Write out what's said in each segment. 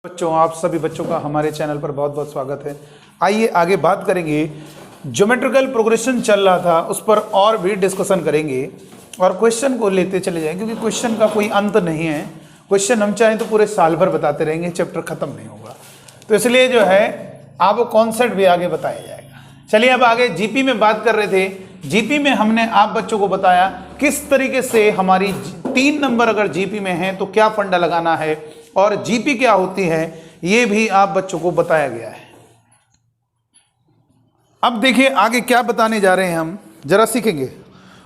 बच्चों, आप सभी बच्चों का हमारे चैनल पर बहुत बहुत स्वागत है। आइए आगे बात करेंगे। ज्योमेट्रिकल प्रोग्रेशन चल रहा था, उस पर और भी डिस्कशन करेंगे और क्वेश्चन को लेते चले जाएंगे, क्योंकि क्वेश्चन का कोई अंत नहीं है। क्वेश्चन हम चाहें तो पूरे साल भर बताते रहेंगे, चैप्टर खत्म नहीं होगा। तो इसलिए जो है आपको कॉन्सेप्ट भी आगे बताया जाएगा। चलिए अब आगे जीपी में बात कर रहे थे। जीपी में हमने आप बच्चों को बताया किस तरीके से हमारी 3 नंबर अगर जीपी में है तो क्या फंडा लगाना है और जीपी क्या होती है, ये भी आप बच्चों को बताया गया है। अब देखिए आगे क्या बताने जा रहे हैं, हम जरा सीखेंगे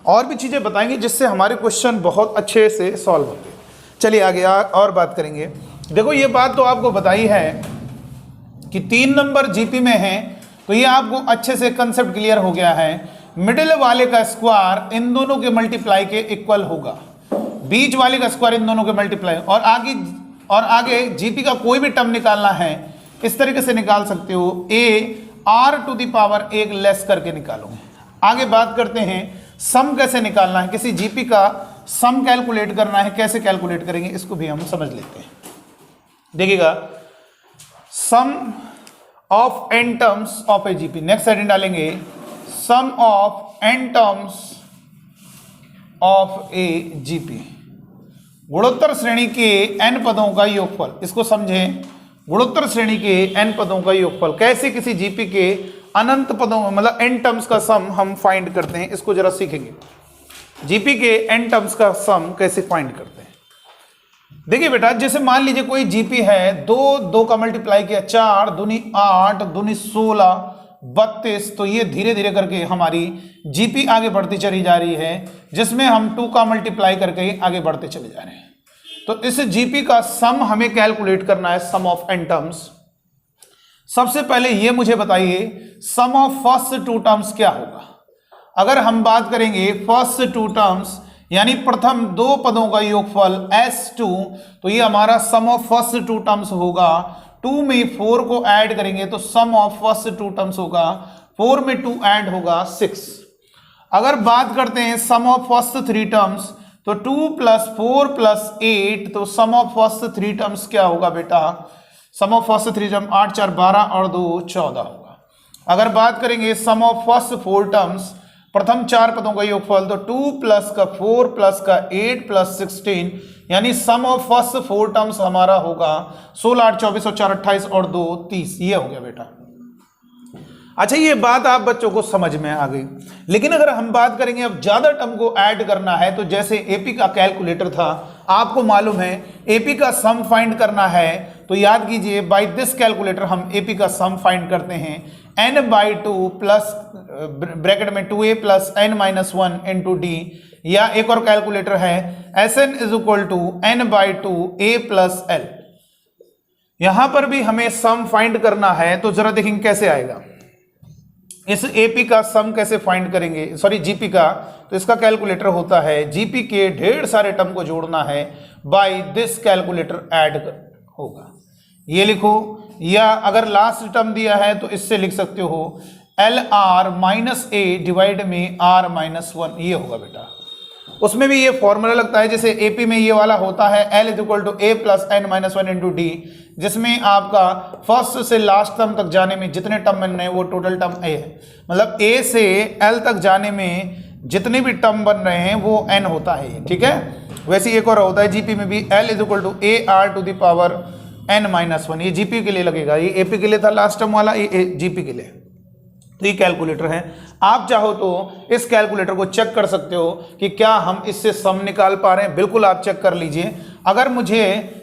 और भी चीजें बताएंगे जिससे हमारे क्वेश्चन बहुत अच्छे से सॉल्व होंगे। चलिए आगे और बात करेंगे। देखो ये बात तो आपको बताई है कि 3 नंबर जीपी में है, तो ये आपको अच्छे से कंसेप्ट क्लियर हो गया है। मिडिल वाले का स्क्वायर इन दोनों के मल्टीप्लाई के इक्वल होगा, बीच वाले का स्क्वायर इन दोनों के मल्टीप्लाई, और आगे जीपी का कोई भी टर्म निकालना है इस तरीके से निकाल सकते हो, A R to the power 1 less करके निकालोगे। आगे बात करते हैं सम कैसे निकालना है, किसी जीपी का सम कैलकुलेट करना है, कैसे कैलकुलेट करेंगे इसको भी हम समझ लेते हैं। देखिएगा, sum of n terms of a GP, next heading डालेंगे sum of n terms of a GP, गुणोत्तर श्रेणी के n पदों का योगफल। इसको समझें, गुणोत्तर श्रेणी के n पदों का योगफल। कैसे किसी जीपी के अनंत पदों में मतलब n टर्म्स का सम हम फाइंड करते हैं, इसको जरा सीखेंगे। जीपी के n टर्म्स का सम कैसे फाइंड करते हैं। देखिए बेटा, जैसे मान लीजिए कोई जीपी है, 2 का मल्टीप्लाई किया 4 दूनी 8 दूनी 16 32, तो ये धीरे धीरे करके हमारी जीपी आगे बढ़ती चली जा रही है, जिसमें हम 2 का मल्टीप्लाई करके आगे बढ़ते चले जा रहे हैं। तो इस जीपी का सम हमें कैलकुलेट करना है, सम ऑफ एन टर्म्स। सबसे पहले ये मुझे बताइए सम ऑफ फर्स्ट 2 टर्म्स क्या होगा। अगर हम बात करेंगे फर्स्ट 2 टर्म्स यानी प्रथम 2 पदों का योगफल S2, तो ये हमारा सम ऑफ फर्स्ट 2 टर्म्स होगा। 2 में 4 को ऐड करेंगे तो सम ऑफ फर्स्ट 2 टर्म्स होगा, 4 में 2 ऐड होगा 6। अगर बात करते हैं सम ऑफ फर्स्ट 3 टर्म्स, तो 2 + 4 + 8, तो सम ऑफ फर्स्ट 3 टर्म्स क्या होगा बेटा, सम ऑफ फर्स्ट 3 टर्म 8 4 12 और 2 14 होगा। अगर बात करेंगे सम ऑफ फर्स्ट 4 टर्म्स, प्रथम 4 पदों का योगफल, तो 2 + 4 + 8 + 16, यानी सम ऑफ फर्स्ट 4 टर्म्स हमारा होगा 16 8 24 और 4 28 और 2 30। ये हो गया बेटा। अच्छा, ये बात आप बच्चों को समझ में आ गई। लेकिन अगर हम बात करेंगे अब ज्यादा टर्म को ऐड करना है, तो जैसे एपी का कैलकुलेटर था, आपको मालूम है एपी का सम फाइंड करना है, तो याद कीजिए बाय दिस कैलकुलेटर हम एपी का सम फाइंड करते हैं n/2 प्लस ब्रैकेट में 2a + n-1 × d, या एक और कैलकुलेटर है Sn = n/2 a + l। यहां पर भी हमें सम फाइंड करना है, तो जरा देखेंगे कैसे आएगा। इस एपी का सम कैसे फाइंड करेंगे, सॉरी जीपी का, तो इसका कैलकुलेटर होता है जीपी के ढेर सारे टर्म को जोड़ना है, बाय दिस कैलकुलेटर ऐड होगा। ये लिखो, या अगर लास्ट टर्म दिया है तो इससे लिख सकते हो LR - a डिवाइड में R - 1, ये होगा बेटा। उसमें भी ये फॉर्मूला लगता है, जैसे एपी में ये वाला होता है L = a + n-1 × d, जिसमें आपका फर्स्ट से लास्ट टर्म तक जाने में जितने टर्म बन रहे हैं वो टोटल टर्म a है, मतलब a से l तक जाने में जितने भी टर्म बन रहे हैं वो n होता है, ठीक है। वैसे एक और होता है जीपी में भी L = AR to the power n-1, ये जीपी के लिए लगेगा, ये एपी के लिए था लास्ट टर्म वाला, ये जीपी के लिए। तो ये कैलकुलेटर है। आप चाहो तो इस कैलकुलेटर को चेक कर सकते हो कि क्या हम इससे सम निकाल पा रहे हैं, बिल्कुल आप चेक कर लीजिए। अगर मुझे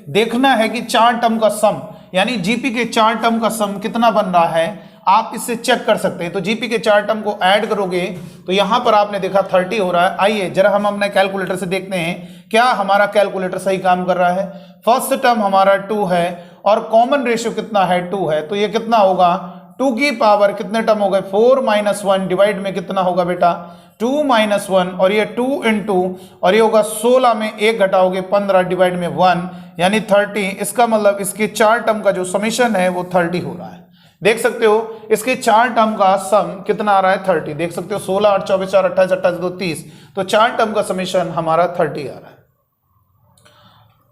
देखना है कि 4 टर्म का सम यानी जीपी के 4 टर्म का सम कितना बन रहा है, आप इससे चेक कर सकते हैं। तो जीपी के 4 टर्म को ऐड करोगे तो यहां पर आपने देखा 30 हो रहा है। आइए जरा हम अपने कैलकुलेटर से देखते हैं क्या हमारा कैलकुलेटर सही काम कर रहा है। फर्स्ट टर्म हमारा 2 है और कॉमन रेशियो कितना है, 2 है, तो ये कितना होगा, 2 की पावर कितने टर्म हो गए, 4 - 1 डिवाइड में कितना होगा बेटा, 2 - 1, और ये 2 × और ये होगा 16 में 1 घटाओगे 15 डिवाइड में 1 यानी 30। इसका मतलब इसके 4 टर्म का जो समीशन है वो 30 हो रहा है। देख सकते हो इसके 4 टर्म का सम कितना आ रहा है, 30। देख सकते हो 16 8 24 4 28 28 2 30, तो 4 टर्म का समीशन हमारा 30 आ रहा है।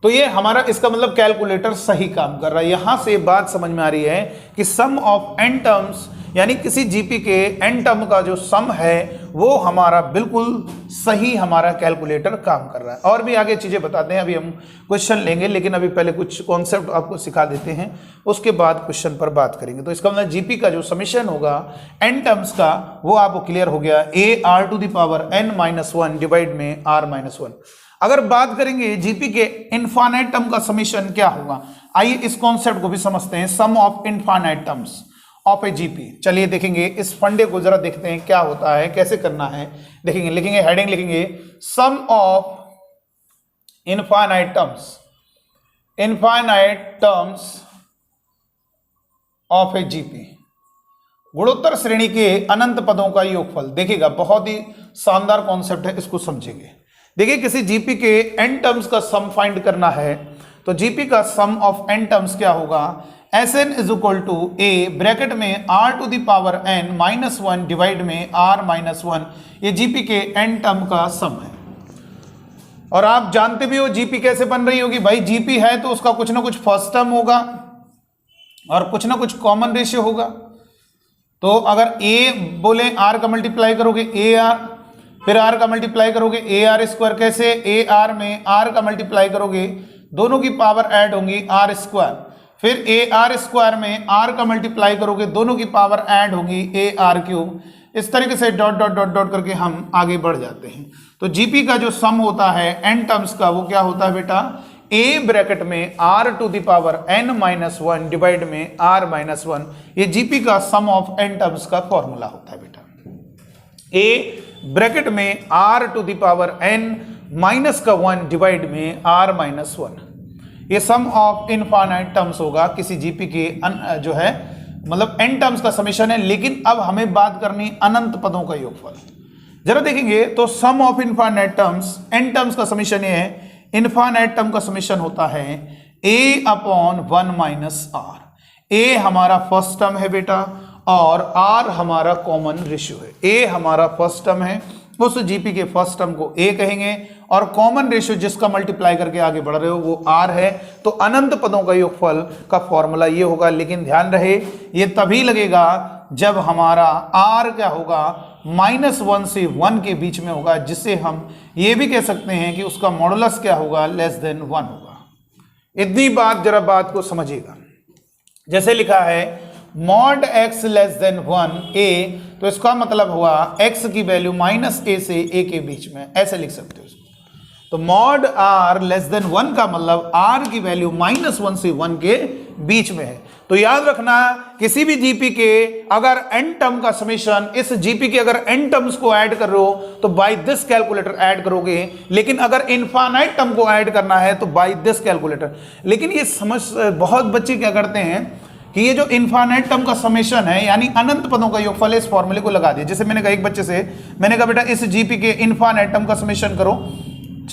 तो ये हमारा इसका मतलब कैलकुलेटर सही काम कर रहा है। यहां से बात समझ में आ रही है कि सम ऑफ n टर्म्स यानी किसी जीपी के n टर्म का जो सम है वो हमारा बिल्कुल सही हमारा कैलकुलेटर काम कर रहा है। और भी आगे चीजें बताते हैं, अभी हम क्वेश्चन लेंगे, लेकिन अभी पहले कुछ कॉन्सेप्ट आपको सिखा देते हैं, उसके बाद क्वेश्चन पर बात करेंगे। तो इसका मतलब जीपी का जो समेशन होगा n टर्म्स का वो आपको क्लियर हो गया, ar⁻n - 1 डिवाइड में r-1। अगर बात करेंगे जीपी के इनफाइनाइट टर्म का समेशन क्या होगा, आइए इस कॉन्सेप्ट को भी समझते हैं, sum of infinite terms of a GP. चलिए देखेंगे इस फंडे को जरा देखते हैं क्या होता है, कैसे करना है, देखेंगे। लिखेंगे हेडिंग, लिखेंगे sum of infinite terms of a GP, गुणोत्तर श्रेणी के अनंत पदों का योगफल। देखिएगा बहुत ही शानदार कॉन्सेप्ट है, इसको समझेंगे। देखिए किसी जीपी के n टर्म्स का सम फाइंड करना है, तो जीपी का सम ऑफ n टर्म्स क्या होगा, Sn is equal to a bracket में r⁻n-1 डिवाइड में r-1, ये जीपी के n टर्म का सम है। और आप जानते भी हो जीपी कैसे बन रही होगी, भाई जीपी है तो उसका कुछ ना कुछ फर्स्ट टर्म होगा और कुछ ना कुछ कॉमन रेशियो होगा। तो अगर a बोले r का मल्टीप्लाई करोगे ar, फिर r का मल्टीप्लाई करोगे ar², कैसे ar में r का मल्टीप्लाई करोगे दोनों की पावर ऐड होंगी r², फिर ar² में r का मल्टीप्लाई करोगे दोनों की पावर ऐड होगी ar³। इस तरीके से डॉट डॉट डॉट डॉट करके हम आगे बढ़ जाते हैं। तो जीपी का जो सम होता है n टर्म्स का वो क्या होता है बेटा, a ब्रैकेट में r⁻n-1 डिवाइड में r-1, ये जीपी का सम ऑफ n टर्म्स का फॉर्मूला होता है बेटा। a ब्रैकेट में r⁻n-1 डिवाइड में r-1, ये सम ऑफ इनफाइनाइट टर्म्स होगा किसी जीपी के जो है मतलब n टर्म्स का समेशन है। लेकिन अब हमें बात करनी अनंत पदों का योगफल। जरा देखेंगे तो sum of infinite terms, n terms का समेशन ये है, इनफाइनाइट टर्म का समेशन होता है a/1 - r। a हमारा फर्स्ट टर्म है बेटा और r हमारा कॉमन रेशियो है। a हमारा फर्स्ट टर्म है, उस जीपी के फर्स्ट टर्म को a कहेंगे और कॉमन रेशियो जिसका मल्टीप्लाई करके आगे बढ़ रहे हो वो r है। तो अनंत पदों का योगफल का फॉर्मूला ये होगा, लेकिन ध्यान रहे ये तभी लगेगा जब हमारा r क्या होगा -1 से 1 के बीच में होगा, जिससे हम ये भी कह सकते हैं कि उसका मॉडुलस क्या होगा, >1 होगा। इतनी बात जरा बात को समझिएगा। जैसे लिखा है mod x <1 a, तो इसका मतलब हुआ x की वैल्यू -a से a के बीच में, ऐसे लिख सकते हो इसको। तो mod r <1 का मतलब r की वैल्यू -1 से 1 के बीच में है। तो याद रखना किसी भी जीपी के अगर n टर्म का समेशन, इस जीपी के अगर n टर्म्स को ऐड कर रहे हो तो बाय दिस कैलकुलेटर ऐड करोगे, लेकिन अगर इनफाइनाइट टर्म को ऐड करना है तो बाय दिस कैलकुलेटर। लेकिन ये समझ बहुत बच्चे क्या करते हैं कि ये जो इनफाइनाइट टर्म का समेशन है यानी अनंत पदों का योगफल है, इस फॉर्मूले को लगा दिया। जैसे मैंने कहा एक बच्चे से, मैंने कहा बेटा इस जीपी के इनफाइनाइट टर्म का समेशन करो,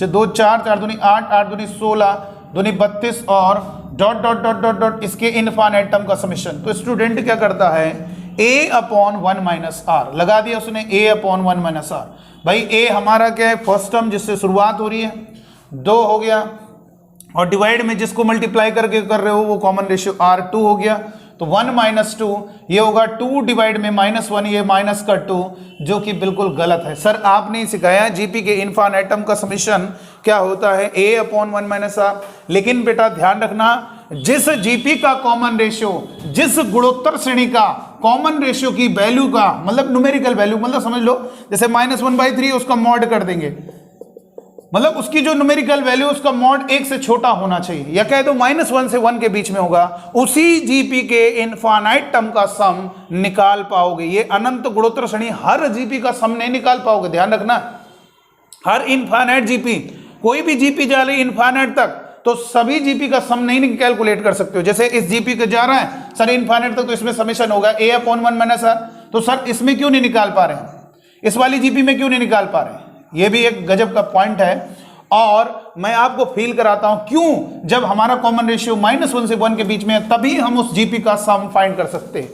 2 4 4 दूनी 8 8 दूनी 16 दूनी 32 और dot dot dot dot dot इसके इनफाइनाइट टर्म का समेशन। तो स्टूडेंट क्या करता है a/1 - r लगा दिया उसने, a/1 - r। भाई a हमारा क्या है, फर्स्ट टर्म जिससे शुरुआत हो रही है, 2 हो गया, और डिवाइड में जिसको मल्टीप्लाई करके कर रहे हो वो कॉमन रेशियो r2 हो गया। तो 1 - 2 ये होगा 2 डिवाइड में -1, ये माइनस का 2, जो कि बिल्कुल गलत है। सर आपने सिखाया जीपी के इनफाइनाइट टर्म का समेशन क्या होता है, a/1 - r। लेकिन बेटा ध्यान रखना जिस जीपी का कॉमन रेशियो, जिस गुणोत्तर श्रेणी का कॉमन रेशियो की वैल्यू का मतलब न्यूमेरिकल वैल्यू, मतलब समझ लो जैसे -1/3 उसका मॉड कर देंगे, मतलब उसकी जो न्यूमेरिकल वैल्यू उसका मॉड 1 से छोटा होना चाहिए, या कह दो -1 से 1 के बीच में होगा, उसी जीपी के इनफाइनाइट टर्म का सम निकाल पाओगे। ये अनंत गुणोत्तर श्रेणी हर जीपी का सम नहीं निकाल पाओगे, ध्यान रखना। हर इनफाइनाइट जीपी, कोई भी जीपी जा रही इनफाइनाइट तक तो सभी जीपी का सम नहीं कैलकुलेट कर सकते हो। जैसे इस जीपी का जा रहा है सर इनफाइनाइट तक, तो इसमें समेशन होगा a/1 - r। तो सर इसमें क्यों नहीं निकाल पा रहे हैं, इस वाली जीपी में क्यों नहीं निकाल पा रहे हैं, ये भी एक गजब का पॉइंट है। और मैं आपको फील कराता हूं क्यों, जब हमारा कॉमन रेशियो -1 से 1 के बीच में है तभी हम उस जीपी का सम फाइंड कर सकते हैं।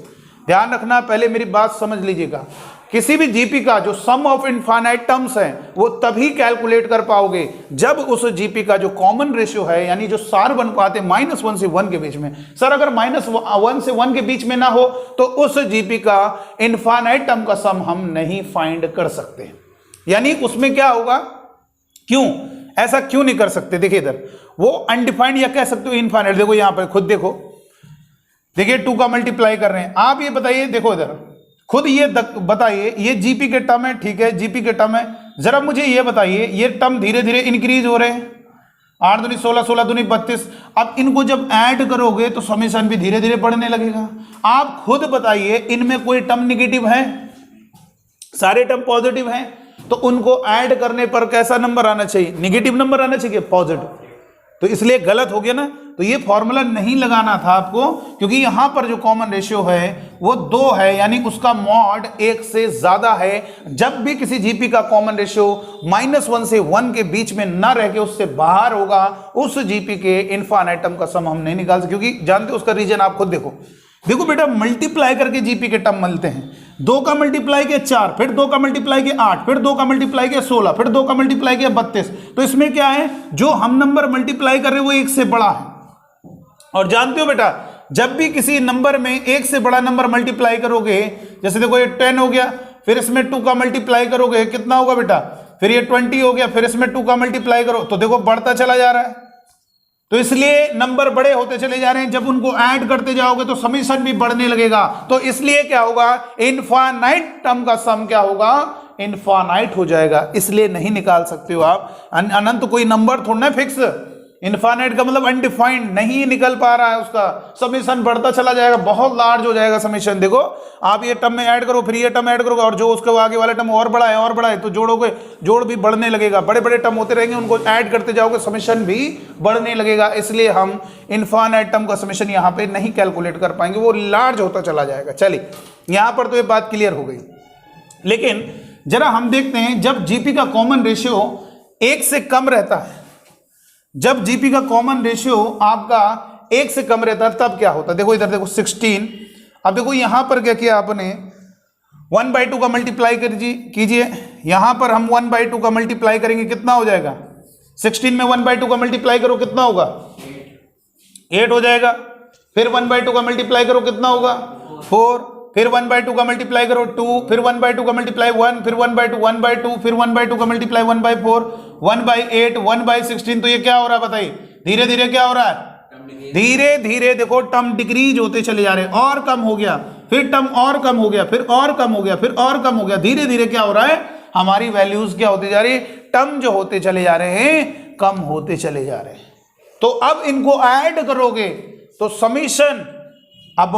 ध्यान रखना, पहले मेरी बात समझ लीजिएगा। किसी भी जीपी का जो सम ऑफ इनफाइनाइट टर्म्स है वो तभी कैलकुलेट कर पाओगे जब उस जीपी का जो कॉमन रेशियो है, यानी जो सार बन पाते -1 से 1 के बीच में। सर अगर -1 से 1 के बीच में ना हो तो उस जीपी का इनफाइनाइट टर्म का सम हम नहीं फाइंड कर सकते। यानी उसमें क्या होगा, क्यों ऐसा क्यों नहीं कर सकते? देखिए इधर वो अनडिफाइंड या कह सकते हो इनफाइनाइट। देखो यहां पर खुद देखो, देखिए 2 का मल्टीप्लाई कर रहे हैं। आप ये बताइए, देखो इधर खुद ये बताइए, ये जीपी के टर्म है, ठीक है, जीपी के टर्म है। जरा मुझे ये बताइए, ये टर्म धीरे धीरे इंक्रीज हो रहे हैं, 8 दूनी 16, 16 दूनी 32। अब इनको जब ऐड करोगे तो समेशन भी धीरे धीरे बढ़ने लगेगा। आप खुद बताइए, इनमें कोई टर्म निगेटिव है? सारे टर्म पॉजिटिव हैं, तो उनको ऐड करने पर कैसा नंबर आना चाहिए? निगेटिव नंबर आना चाहिए, पॉजिटिव। तो इसलिए गलत हो गया ना। तो ये फॉर्मूला नहीं लगाना था आपको, क्योंकि यहां पर जो कॉमन रेशियो है वो 2 है, यानी उसका मॉड 1 से ज्यादा है। जब भी किसी जीपी का कॉमन रेशियो -1 से 1 के बीच में ना रह के उससे बाहर होगा, उस जीपी के इनफाइनाइट टर्म का सम हम नहीं निकाल सकते। क्योंकि जानते हो उसका रीजन, आप खुद देखो। देखो बेटा, मल्टीप्लाई करके जीपी के टर्म मिलते हैं। 2 का मल्टीप्लाई के 4, फिर 2 का मल्टीप्लाई के 8, फिर 2 का मल्टीप्लाई के 16, फिर 2 का मल्टीप्लाई के 32। तो इसमें क्या है, जो हम नंबर मल्टीप्लाई कर रहे हैं वो 1 से बड़ा है। और जानते हो बेटा, जब भी किसी नंबर में 1 से बड़ा नंबर मल्टीप्लाई करोगे, जैसे देखो ये 10 हो गया, फिर इसमें 2 का मल्टीप्लाई करोगे, कितना होगा बेटा? फिर ये 20 हो गया, फिर इसमें 2 का मल्टीप्लाई करो, तो देखो बढ़ता चला जा रहा है। तो इसलिए नंबर बड़े होते चले जा रहे हैं। जब उनको ऐड करते जाओगे तो समेशन भी बढ़ने लगेगा। तो इसलिए क्या होगा, इनफाइनाइट टर्म का सम क्या होगा? इनफाइनाइट हो जाएगा। इसलिए नहीं निकाल सकते हो आप। अनंत कोई नंबर थोड़ा ना फिक्स, इनफाइनाइट का मतलब अनडिफाइंड, नहीं निकल पा रहा है, उसका समेशन बढ़ता चला जाएगा, बहुत लार्ज हो जाएगा समेशन। देखो आप ये टर्म में ऐड करो, फिर ये टर्म ऐड करोगे, और जो उसके आगे वाला टर्म और बड़ा है और बड़ा है, तो जोड़ोगे, जोड़ भी बढ़ने लगेगा, बड़े बड़े टर्म होते रहेंगे, उनको ऐड करते जाओगे, समेशन भी बढ़ने लगेगा। इसलिए हम इनफाइनाइट टर्म का समेशन यहाँ पे नहीं कैलकुलेट कर पाएंगे, वो लार्ज होता चला जाएगा। चलिए यहां पर तो ये बात क्लियर हो गई। लेकिन जरा हम देखते हैं, जब जीपी का कॉमन रेशियो 1 से कम रहता है, जब जीपी का कॉमन रेशियो आपका 1 से कम रहता है तब क्या होता है? देखो इधर देखो 16। अब देखो यहां पर क्या किया आपने, 1/2 का मल्टीप्लाई कीजिए। यहां पर हम 1/2 का मल्टीप्लाई करेंगे, कितना हो जाएगा? 16 में 1/2 का मल्टीप्लाई करो, कितना होगा? 8 हो जाएगा। फिर 1/2 का मल्टीप्लाई करो, कितना होगा? 4। फिर 1/2 का मल्टीप्लाई करो 2, फिर 1/2 का मल्टीप्लाई 1, फिर 1/2, फिर 1/2 का मल्टीप्लाई 1/4, 1/8, 1/16। तो ये क्या हो रहा है बताइए? धीरे धीरे क्या हो रहा है? धीरे धीरे देखो टर्म डिक्रीज होते चले जा रहे हैं, और कम हो गया, फिर टर्म और कम हो गया, फिर और कम हो गया, फिर और कम हो गया। धीरे धीरे क्या हो रहा है, हमारी वैल्यूज क्या होती जा रही है? टर्म जो होते चले जा रहे हैं, कम होते चले जा रहे हैं। तो अब इनको ऐड करोगे तो समीशन अब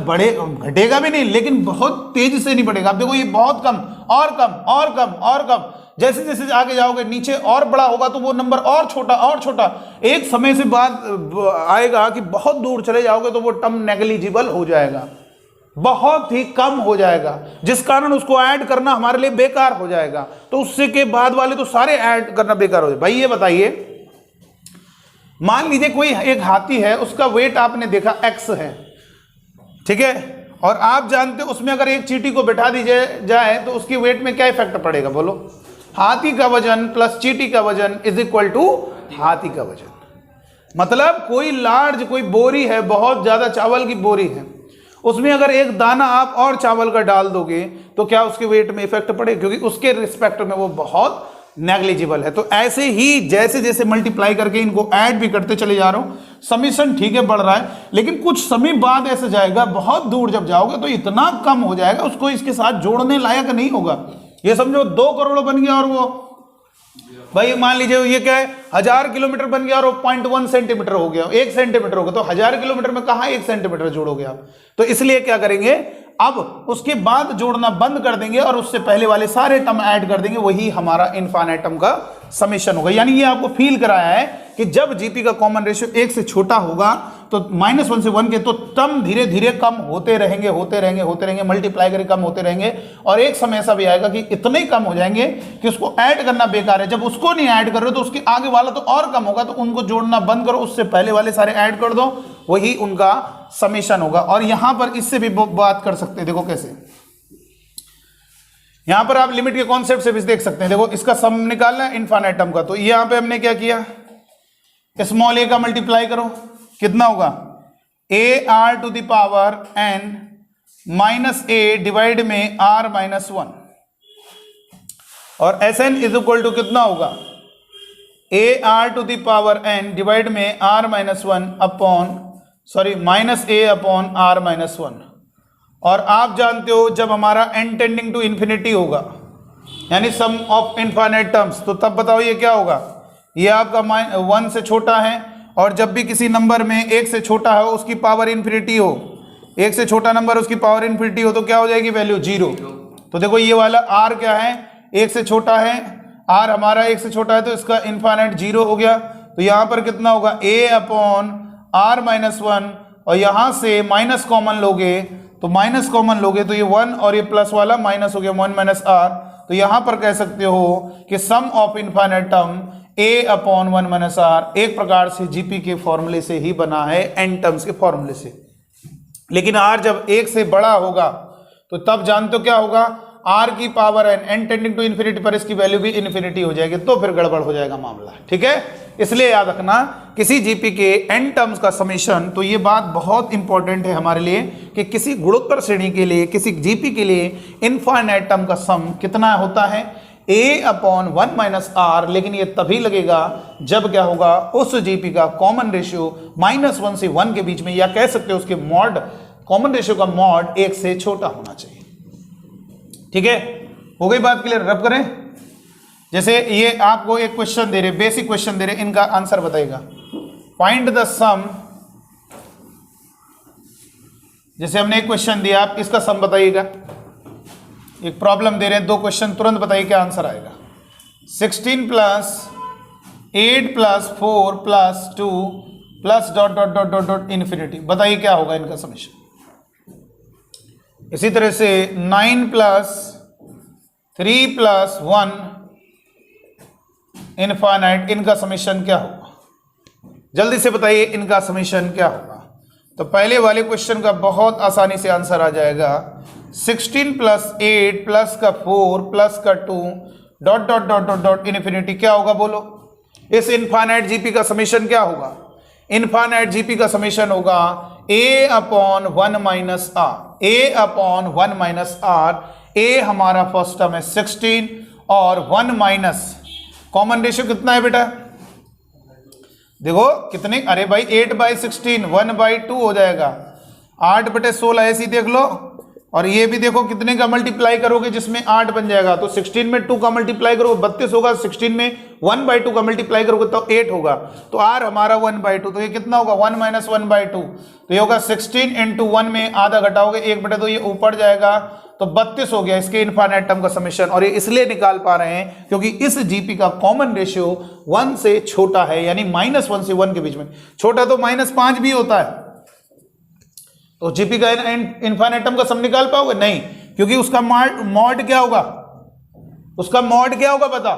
बड़े घटेगा भी नहीं, लेकिन बहुत तेजी से नहीं बढ़ेगा। अब देखो ये बहुत कम और कम और कम और कम, जैसे जैसे आगे जाओगे नीचे और बड़ा होगा तो वो नंबर और छोटा और छोटा। एक समय से बाद आएगा कि बहुत दूर चले जाओगे तो वो टर्म नेग्लिजिबल हो जाएगा, बहुत ही कम हो जाएगा, जिस कारण उसको ऐड करना हमारे लिए बेकार हो जाएगा। तो उससे के बाद वाले तो सारे ऐड करना बेकार हो जाए। भाई ये बताइए, मान लीजिए कोई एक हाथी है, उसका वेट आपने देखा x है, ठीक है, और आप जानते हो उसमें अगर एक चींटी को बैठा दी जाए तो उसकी वेट में क्या इफेक्ट पड़ेगा? बोलो। हाथी का वजन प्लस चींटी का वजन इज इक्वल टू हाथी का वजन। मतलब कोई लार्ज कोई बोरी है, बहुत ज्यादा चावल की बोरी है, उसमें अगर एक दाना आप और चावल का डाल दोगे तो क्या उसके वेट में इफेक्ट पड़ेगा? क्योंकि उसके रिस्पेक्ट में वो बहुत नेग्लिजिबल है। तो ऐसे ही जैसे जैसे मल्टीप्लाई करके इनको ऐड भी करते चले जा रहा हूं, समीशन ठीक है बढ़ रहा है, लेकिन कुछ समय बाद ऐसे जाएगा, बहुत दूर जब जाओगे तो इतना कम हो जाएगा, उसको इसके साथ जोड़ने लायक नहीं होगा। ये समझो 2 करोड़ बन गया, और वो भाई मान लीजिए ये क्या है, 1000 किलोमीटर बन गया और वो 0.1 सेंटीमीटर हो गया, 1 सेंटीमीटर हो गया, तो 1000 किलोमीटर में कहां 1 सेंटीमीटर जोड़ोगे आप? तो इसलिए क्या करेंगे, अब उसके बाद जोड़ना बंद कर देंगे और उससे पहले वाले सारे टर्म ऐड कर देंगे, वही हमारा इनफाइनाइट टर्म का समेशन होगा। यानी ये आपको फील कराया है कि जब जीपी का कॉमन रेशियो 1 से छोटा होगा तो -1 से 1 के तो टर्म धीरे धीरे कम होते रहेंगे, होते रहेंगे, होते रहेंगे, मल्टीप्लाई करके कम होते रहेंगे, और एक समय ऐसा भी आएगा कि इतने ही कम हो जाएंगे कि उसको ऐड करना बेकार है। जब उसको नहीं ऐड कर रहे हो तो उसके आगे वाला तो और कम होगा, तो उनको जोड़ना बंद करो, उससे पहले वाले सारे ऐड कर दो, वही उनका समेशन होगा। और यहां पर इससे भी बात कर सकते हैं, देखो कैसे। यहां पर आप लिमिट के कॉन्सेप्ट से भी देख सकते हैं। देखो इसका सम निकालना है इनफाइनाइट टर्म का, तो यहां पे हमने क्या किया, स्मॉल a का मल्टीप्लाई करो, कितना होगा a r to the power n minus a divide में r माइनस 1, और Sn इज इक्वल टू कितना होगा a r to the power n divide में r minus 1 upon minus a upon r minus 1। और आप जानते हो जब हमारा n टेंडिंग टू इन्फिनिटी होगा यानी सम ऑफ इनफाइनाइट टर्म्स, तो तब बताओ ये क्या होगा, ये आपका 1 से छोटा है, और जब भी किसी नंबर में 1 से छोटा हो उसकी पावर इन्फिनिटी हो, 1 से छोटा नंबर उसकी पावर इन्फिनिटी हो, तो क्या हो जाएगी वैल्यू 0। तो देखो ये वाला r क्या है, 1 से छोटा है, r हमारा 1 से छोटा है, तो इसका इनफाइनाइट 0 हो गया। तो यहाँ पर कितना होगा a अपॉन r माइनस 1, और यहाँ से माइनस कॉमन लोगे, तो माइनस कॉमन लोगे तो ये 1 और ये प्लस वाला माइनस हो गया 1 माइनस r। तो यहाँ पर कह सकते हो कि sum of infinite term a upon 1 minus r एक प्रकार से जीपी के फॉर्मूले से ही बना है, n टर्म्स के फॉर्मूले से। लेकिन r जब 1 से बड़ा होगा तो तब जानते हो क्या होगा, r की power n tending to infinity पर इसकी वैल्यू भी इन्फिनिटी हो जाएगी, तो फिर गड़बड़ हो जाएगा मामला, ठीक है। इसलिए याद रखना किसी जीपी के n टर्म्स का समेशन, तो ये बात बहुत इंपॉर्टेंट है हमारे लिए कि किसी गुणोत्तर श्रेणी के लिए, किसी जीपी के लिए इनफाइनाइट टर्म का सम कितना होता है a अपॉन 1 माइनस r। लेकिन ये तभी लगेगा जब क्या होगा, उस जीपी का कॉमन रेशियो -1 से 1 के बीच में, या कह सकते हो उसके मॉड, कॉमन रेशियो का मॉड 1 से छोटा होना चाहिए, ठीक है। हो गई बात क्लियर, रब करें। जैसे ये आपको एक क्वेश्चन दे रहे, बेसिक क्वेश्चन दे रहे, इनका आंसर बताइएगा। फाइंड द सम, जैसे हमने एक क्वेश्चन दिया, आप इसका सम बताइएगा। एक प्रॉब्लम दे रहे हैं, 2 क्वेश्चन, तुरंत बताइए क्या आंसर आएगा। 16 plus 8 plus 4 plus 2 plus dot dot dot dot dot infinity, बताइए क्या होगा इनका समेशन। इसी तरह से 9 प्लस 3 प्लस 1 इनफाइनाइट, इनका समेशन क्या होगा, जल्दी से बताइए इनका समेशन क्या होगा। तो पहले वाले क्वेश्चन का बहुत आसानी से आंसर आ जाएगा, 16 प्लस 8 प्लस का 4 प्लस का 2 dot dot dot dot dot infinity, क्या होगा बोलो। इस इनफाइनाइट जीपी का समेशन क्या होगा, इनफाइनाइट जीपी का समेशन होगा a upon 1 minus r, a upon 1 minus r। a हमारा फर्स्ट टर्म है 16 और 1 माइनस, कॉमन रेशियो कितना है बेटा, देखो कितने, अरे भाई 8/16 1/2 हो जाएगा, 8/16 ऐसी देख लो। और ये भी देखो कितने का मल्टीप्लाई करोगे जिसमें 8 बन जाएगा, तो 16 में 2 का मल्टीप्लाई करोगे 32 होगा, 16 में 1/2 का मल्टीप्लाई करोगे तो 8 होगा, तो r हमारा 1/2, तो ये कितना होगा 1 माइनस 1/2, तो ये होगा 16 इंटू 1 में आधा घटाओगे 1/2, ये ऊपर जाएगा, तो 32 हो गया इसके इनफाइनाइट टर्म का समेशन। और ये इसलिए निकाल पा रहे हैं क्योंकि इस जीपी का कॉमन रेशियो 1 से छोटा है, यानी -1 से 1 के बीच में, छोटा तो -5 भी होता है। तो जीपी का इनफाइनाइट टर्म का सम निकाल पाओगे नहीं, क्योंकि उसका मॉड क्या होगा, उसका मॉड क्या होगा बता,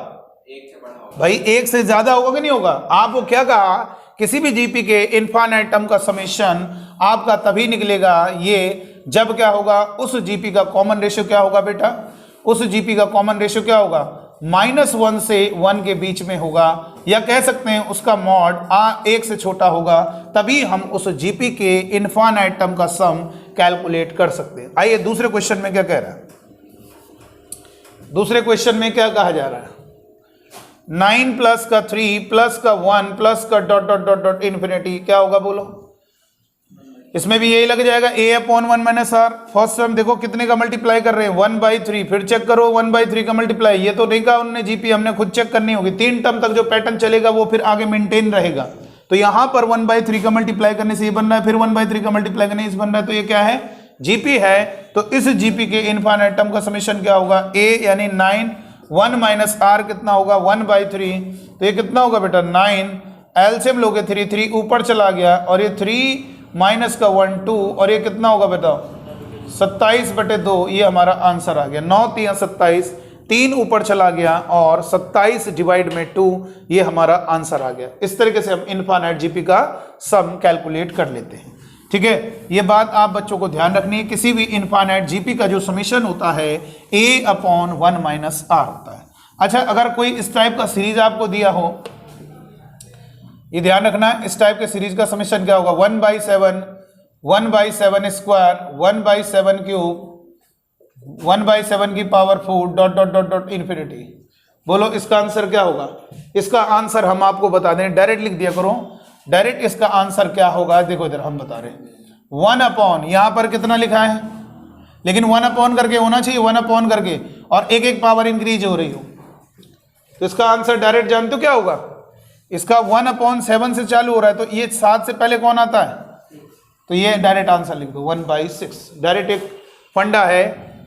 1 से बड़ा होगा भाई, 1 से ज्यादा होगा कि नहीं होगा। आपको क्या कहा, किसी भी जीपी के इनफाइनाइट टर्म का समेशन आपका तभी निकलेगा ये जब क्या होगा, उस जीपी का कॉमन रेशियो क्या होगा बेटा, उस जीपी का कॉमन रेशियो क्या होगा, -1 से 1 के बीच में होगा, या कह सकते हैं उसका मॉड 1 से छोटा होगा, तभी हम उस जीपी के इनफाइनाइट टर्म का सम कैलकुलेट कर सकते हैं। आइए दूसरे क्वेश्चन में क्या कह रहा है, दूसरे क्वेश्चन में क्या कहा जा रहा है, 9 प्लस का 3 प्लस का 1 प्लस का dot dot dot dot infinity, क्या होगा बोलो। इसमें भी यही लग जाएगा a upon 1 minus r। First term देखो कितने का मल्टीप्लाई कर रहे हैं 1/3, फिर चेक करो 1/3 का मल्टीप्लाई, ये तो नहीं कहा उन्होंने जीपी, हमने खुद चेक करनी होगी। 3 टर्म तक जो पैटर्न चलेगा वो फिर आगे मेंटेन रहेगा। तो यहां पर 1/3 का मल्टीप्लाई करने से ये बन रहा है, फिर 1/3 का मल्टीप्लाई करने से बन रहा है, तो ये क्या है, जीपी है। तो इस जीपी के इनफाइनाइट टर्म का समेशन क्या होगा, a यानी 9, 1 माइनस r कितना होगा 1/3, तो ये कितना होगा बेटा 9, एलसीएम लोगे 3 ऊपर चला गया, और ये 3 माइनस का 1 2, और ये कितना होगा बताओ 27/2, ये हमारा आंसर आ गया। 9 3 27, 3 ऊपर चला गया और 27 डिवाइड में 2, ये हमारा आंसर आ गया। इस तरीके से हम इनफाइनाइट जीपी का सम कैलकुलेट कर लेते हैं। ठीक है, ये बात आप बच्चों को ध्यान रखनी है। किसी भी इनफाइनाइट जीपी का जो समीशन होता है a/1 माइनस r होता है। अच्छा, अगर कोई इस टाइप का सीरीज आपको दिया हो, ये ध्यान रखना है, इस टाइप के सीरीज का समीशन क्या होगा, 1/7 1/7 स्क्वायर 1/7 क्यूब 1/7 की power 4 dot dot dot dot infinity. बोलो इसका आंसर क्या होगा? इसका आंसर हम आपको बता दें, डायरेक्ट लिख दिया करो। डायरेक्ट इसका आंसर क्या होगा, देखो इधर हम बता रहे हैं 1/, यहां पर कितना लिखा है, लेकिन 1/, करके होना चाहिए 1/, करके, और एक एक पावर इंक्रीज हो रही हो, तो इसका आंसर डायरेक्ट जानते हो क्या होगा? इसका 1/7 से चालू हो रहा है, तो ये 7 से पहले कौन आता है, तो ये डायरेक्ट आंसर लिख दो 1/6। डायरेक्ट एक फंडा है,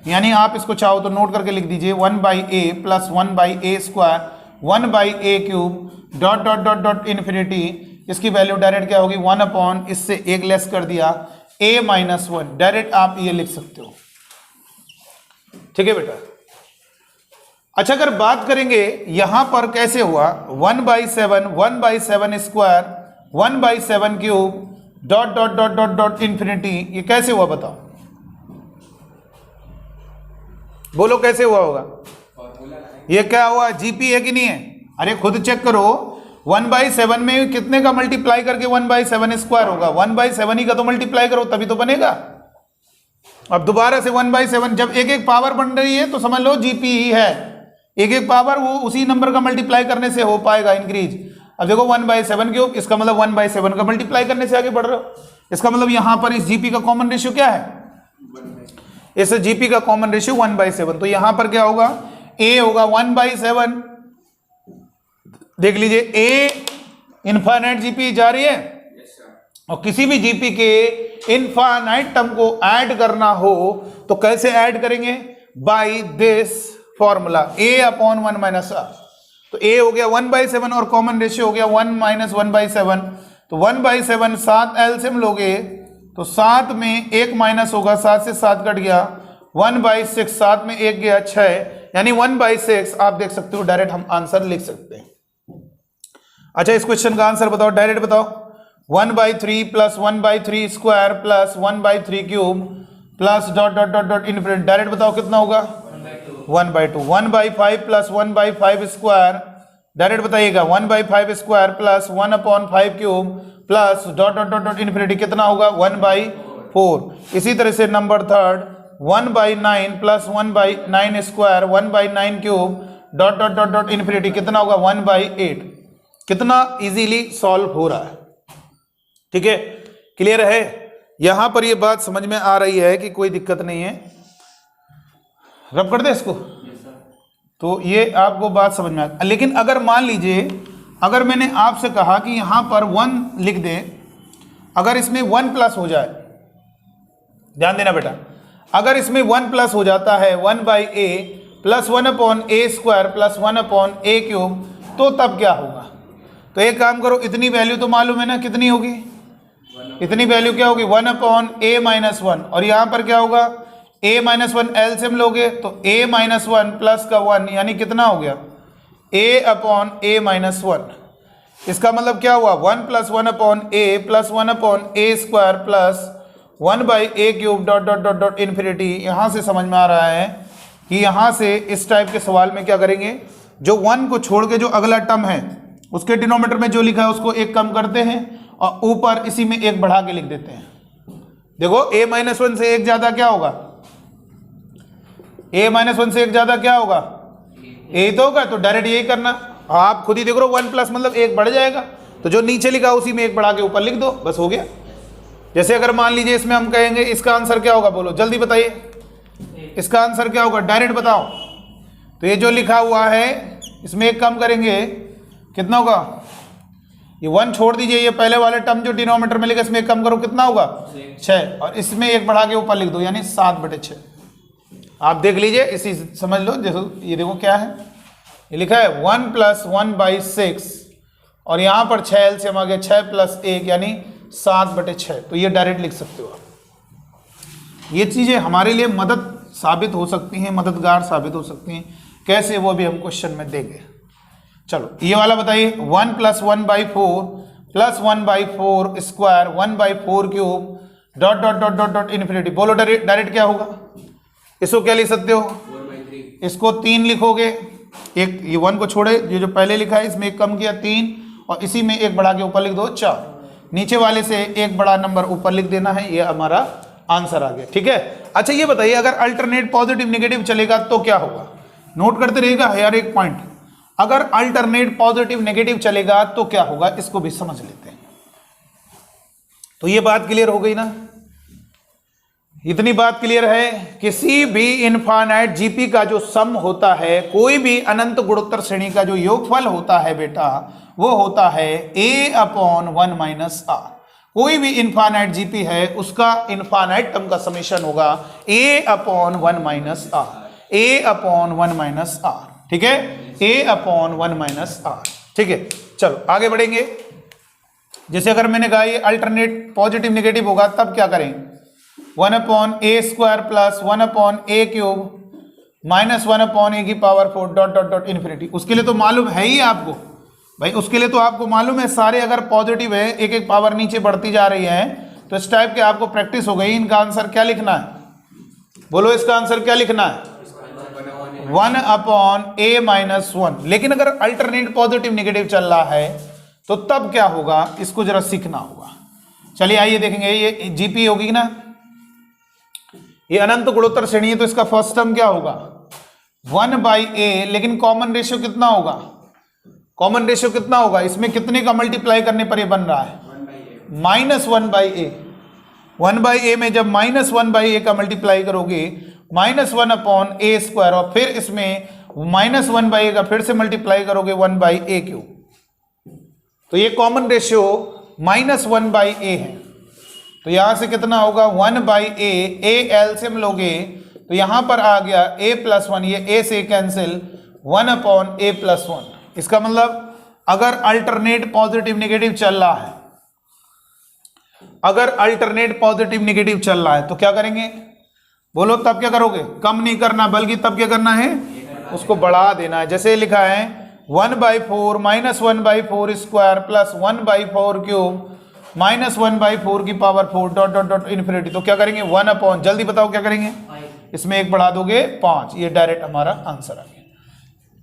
यानी आप इसको चाहो तो नोट करके लिख दीजिए 1/a plus 1/a square 1/a cube dot dot dot dot infinity. इसकी वैल्यू डायरेक्ट क्या होगी, 1/, इससे एक लेस कर दिया a-1। डायरेक्ट आप ये लिख सकते हो, ठीक है बेटा। अच्छा, अगर बात करेंगे यहां पर कैसे हुआ, 1/7 square 1/7 cube dot dot dot dot dot infinity, ये कैसे हुआ बताओ, बोलो कैसे हुआ होगा? ये क्या हुआ, जीपी है कि नहीं है? अरे खुद चेक करो, 1/7 में कितने का मल्टीप्लाई करके 1/7 स्क्वायर होगा, 1/7 ही का तो मल्टीप्लाई करो तभी तो बनेगा। अब दोबारा से 1/7, जब एक एक पावर बन रही है तो समझ लो जीपी ही है, एक एक पावर वो उसी नंबर का मल्टीप्लाई करने से हो पाएगा इंक्रीज। अब देखो 1/7 क्यूब, इसका मतलब 1/7 का मल्टीप्लाई करने से आगे बढ़ रहे हो, इसका मतलब यहां पर इस जीपी का कॉमन रेशियो क्या है, इस जीपी का कॉमन रेशियो 1/7, तो यहां पर क्या होगा, a होगा 1/7। देख लीजिए a इनफाइनाइट जीपी जा रही है, और किसी भी जीपी के इनफाइनाइट टर्म को ऐड करना हो तो कैसे ऐड करेंगे, by this formula a/1 minus r। तो a हो गया 1/7 और कॉमन रेशियो हो गया 1 माइनस 1/7, तो 1/7 7 एलसीएम लोगे तो 7 में 1 माइनस होगा, 7 से 7 कट गया, 1/6, 7 में 1 गया 6, यानी 1/6। आप देख सकते हो डायरेक्ट हम आंसर लिख सकते हैं। अच्छा, इस क्वेश्चन का आंसर बताओ, डायरेक्ट बताओ, 1/3 plus 1/3 square plus 1/3 cube plus dot dot dot dot infinity, direct बताओ कितना होगा, 1/2। 1/5 प्लस 1/5 स्क्वायर, डायरेक्ट बताइएगा 1/5 square plus 1/5 cube plus dot dot dot dot infinity कितना होगा, 1/4। इसी तरह से number third 1/9 plus 1/9 square 1/9 cube dot dot dot dot infinity कितना होगा, 1/8। कितना इजीली सॉल्व हो रहा है, ठीक है, क्लियर है? यहां पर ये बात समझ में आ रही है कि कोई दिक्कत नहीं है, रब कर दे इसको, तो ये आपको बात समझ में आ। लेकिन अगर मान लीजिए, अगर मैंने आपसे कहा कि यहां पर 1 लिख दे, अगर इसमें 1 प्लस हो जाए, ध्यान देना बेटा, अगर इसमें 1 प्लस हो जाता है 1/a plus 1/a square plus 1/a cube, तो तब क्या होगा? तो एक काम करो, इतनी वैल्यू तो मालूम है ना कितनी होगी, इतनी वैल्यू क्या होगी, 1/a-1, और यहां पर क्या होगा, a-1 एलसीएम लोगे तो a-1 प्लस का 1, यानी कितना हो गया, a/a-1। इसका मतलब क्या हुआ, 1 plus 1/a plus 1/a square plus 1/a cube dot dot dot dot infinity. यहां से समझ में आ रहा है कि यहां से इस टाइप के सवाल में क्या करेंगे, जो 1 को छोड़ के जो अगला टर्म है उसके डिनोमिनेटर में जो लिखा है उसको एक कम करते हैं और ऊपर इसी में एक बढ़ा के लिख देते हैं। देखो a-1 से एक ज्यादा क्या होगा, a-1 से एक ज्यादा क्या होगा, यही तो होगा, तो डायरेक्ट यही करना। आप खुद ही देख रहे हो 1 प्लस मतलब एक बढ़ जाएगा, तो जो नीचे लिखा उसी में एक बढ़ा के ऊपर लिख दो, बस हो गया। जैसे अगर मान लीजिए इसमें हम कहेंगे इसका आंसर क्या होगा, बोलो जल्दी बताइए, इसका आंसर क्या होगा, डायरेक्ट बताओ। तो ये जो लिखा हुआ है इसमें एक कम करेंगे, कितना होगा, ये 1 छोड़ दीजिए, ये पहले वाले टर्म जो डिनोमिनेटर में लिखा इसमें एक कम करो, कितना होगा, 6, और इसमें एक बढ़ा के ऊपर लिख दो, यानी 7/6। आप देख लीजिए, इसी समझ लो, देखो ये देखो क्या है, ये लिखा है 1 प्लस 1/6, और यहाँ पर 6 एलसीएम आ गया, 6 प्लस 1 यानी 7/6। तो ये डायरेक्ट लिख सकते हो आप। ये चीज़ें हमारे लिए मदद साबित हो सकती हैं, मददगार साबित हो सकती हैं, कैसे वो भी हम क्वेश्चन में देंगे। चलो ये वाला बताइए, 1 plus 1/4 plus 1/4 square 1/4 cube dot dot dot dot dot infinity. बोलो डायरेक्ट क्या होगा, इसको क्या लिख सकते हो, 4/3। इसको 3 लिखोगे, एक ये 1 को छोड़े, ये जो पहले लिखा है इसमें एक कम किया 3, और इसी में एक बढ़ा के ऊपर लिख दो 4, नीचे वाले से एक बड़ा नंबर ऊपर लिख देना है, ये हमारा आंसर आ गया। ठीक है, अच्छा ये बताइए अगर अल्टरनेट पॉजिटिव नेगेटिव चलेगा तो क्या होगा, नोट करते रहेगा यार एक पॉइंट, अगर अल्टरनेट पॉजिटिव नेगेटिव चलेगा तो क्या होगा, इसको भी समझ लेते हैं। तो ये बात क्लियर हो गई ना, इतनी बात क्लियर है, किसी भी इनफाइनाइट जीपी का जो सम होता है, कोई भी अनंत गुणोत्तर श्रेणी का जो योगफल होता है बेटा, वो होता है a/1 - r। कोई भी इनफाइनाइट जीपी है उसका इनफाइनाइट टर्म का समेशन होगा a/1 - r, a/1 - r। ठीक है, a/1 - r। ठीक है, चलो आगे बढ़ेंगे। जैसे अगर मैंने कहा ये अल्टरनेट पॉजिटिव नेगेटिव होगा तब क्या करें, 1/a² + 1/a³ -1/a⁴ dot dot dot infinity. उसके लिए तो मालूम है ही आपको भाई, उसके लिए तो आपको मालूम है, सारे अगर पॉजिटिव है एक एक पावर नीचे बढ़ती जा रही है, तो इस टाइप के आपको प्रैक्टिस हो गई। इनका आंसर क्या लिखना है, बोलो इसका आंसर क्या लिखना है, 1/a-1। लेकिन अगर अल्टरनेट पॉजिटिव नेगेटिव चल रहा है तो तब क्या होगा, इसको जरा सीखना होगा। चलिए आइए देखेंगे, ये जीपी होगी ना, ये अनंत गुणोत्तर श्रेणी है, तो इसका फर्स्ट टर्म क्या होगा 1/a, लेकिन कॉमन रेशियो कितना होगा, कॉमन रेशियो कितना होगा, इसमें कितने का मल्टीप्लाई करने पर ये बन रहा है, -1/a। 1/a में जब -1/a का मल्टीप्लाई करोगे -1/a², और फिर इसमें -1/a का फिर से मल्टीप्लाई करोगे 1/a³, तो ये कॉमन रेशियो -1/a है। तो यहां से कितना होगा 1/a, a एलसीएम लोगे तो यहां पर आ गया a+1, ये a से कैंसिल 1/a+1। इसका मतलब अगर अल्टरनेट पॉजिटिव नेगेटिव चल रहा है, अगर अल्टरनेट पॉजिटिव नेगेटिव चल रहा है तो क्या करेंगे, बोलो तब क्या करोगे, कम नहीं करना बल्कि तब क्या करना है, उसको बढ़ा देना है। जैसे लिखा है 1/4 - 1/4² + 1/4³ -1/4⁴ डॉट डॉट डॉट इन्फिनिटी। तो क्या करेंगे 1/, जल्दी बताओ क्या करेंगे, इसमें एक बढ़ा दोगे 5, ये डायरेक्ट हमारा आंसर आ गया।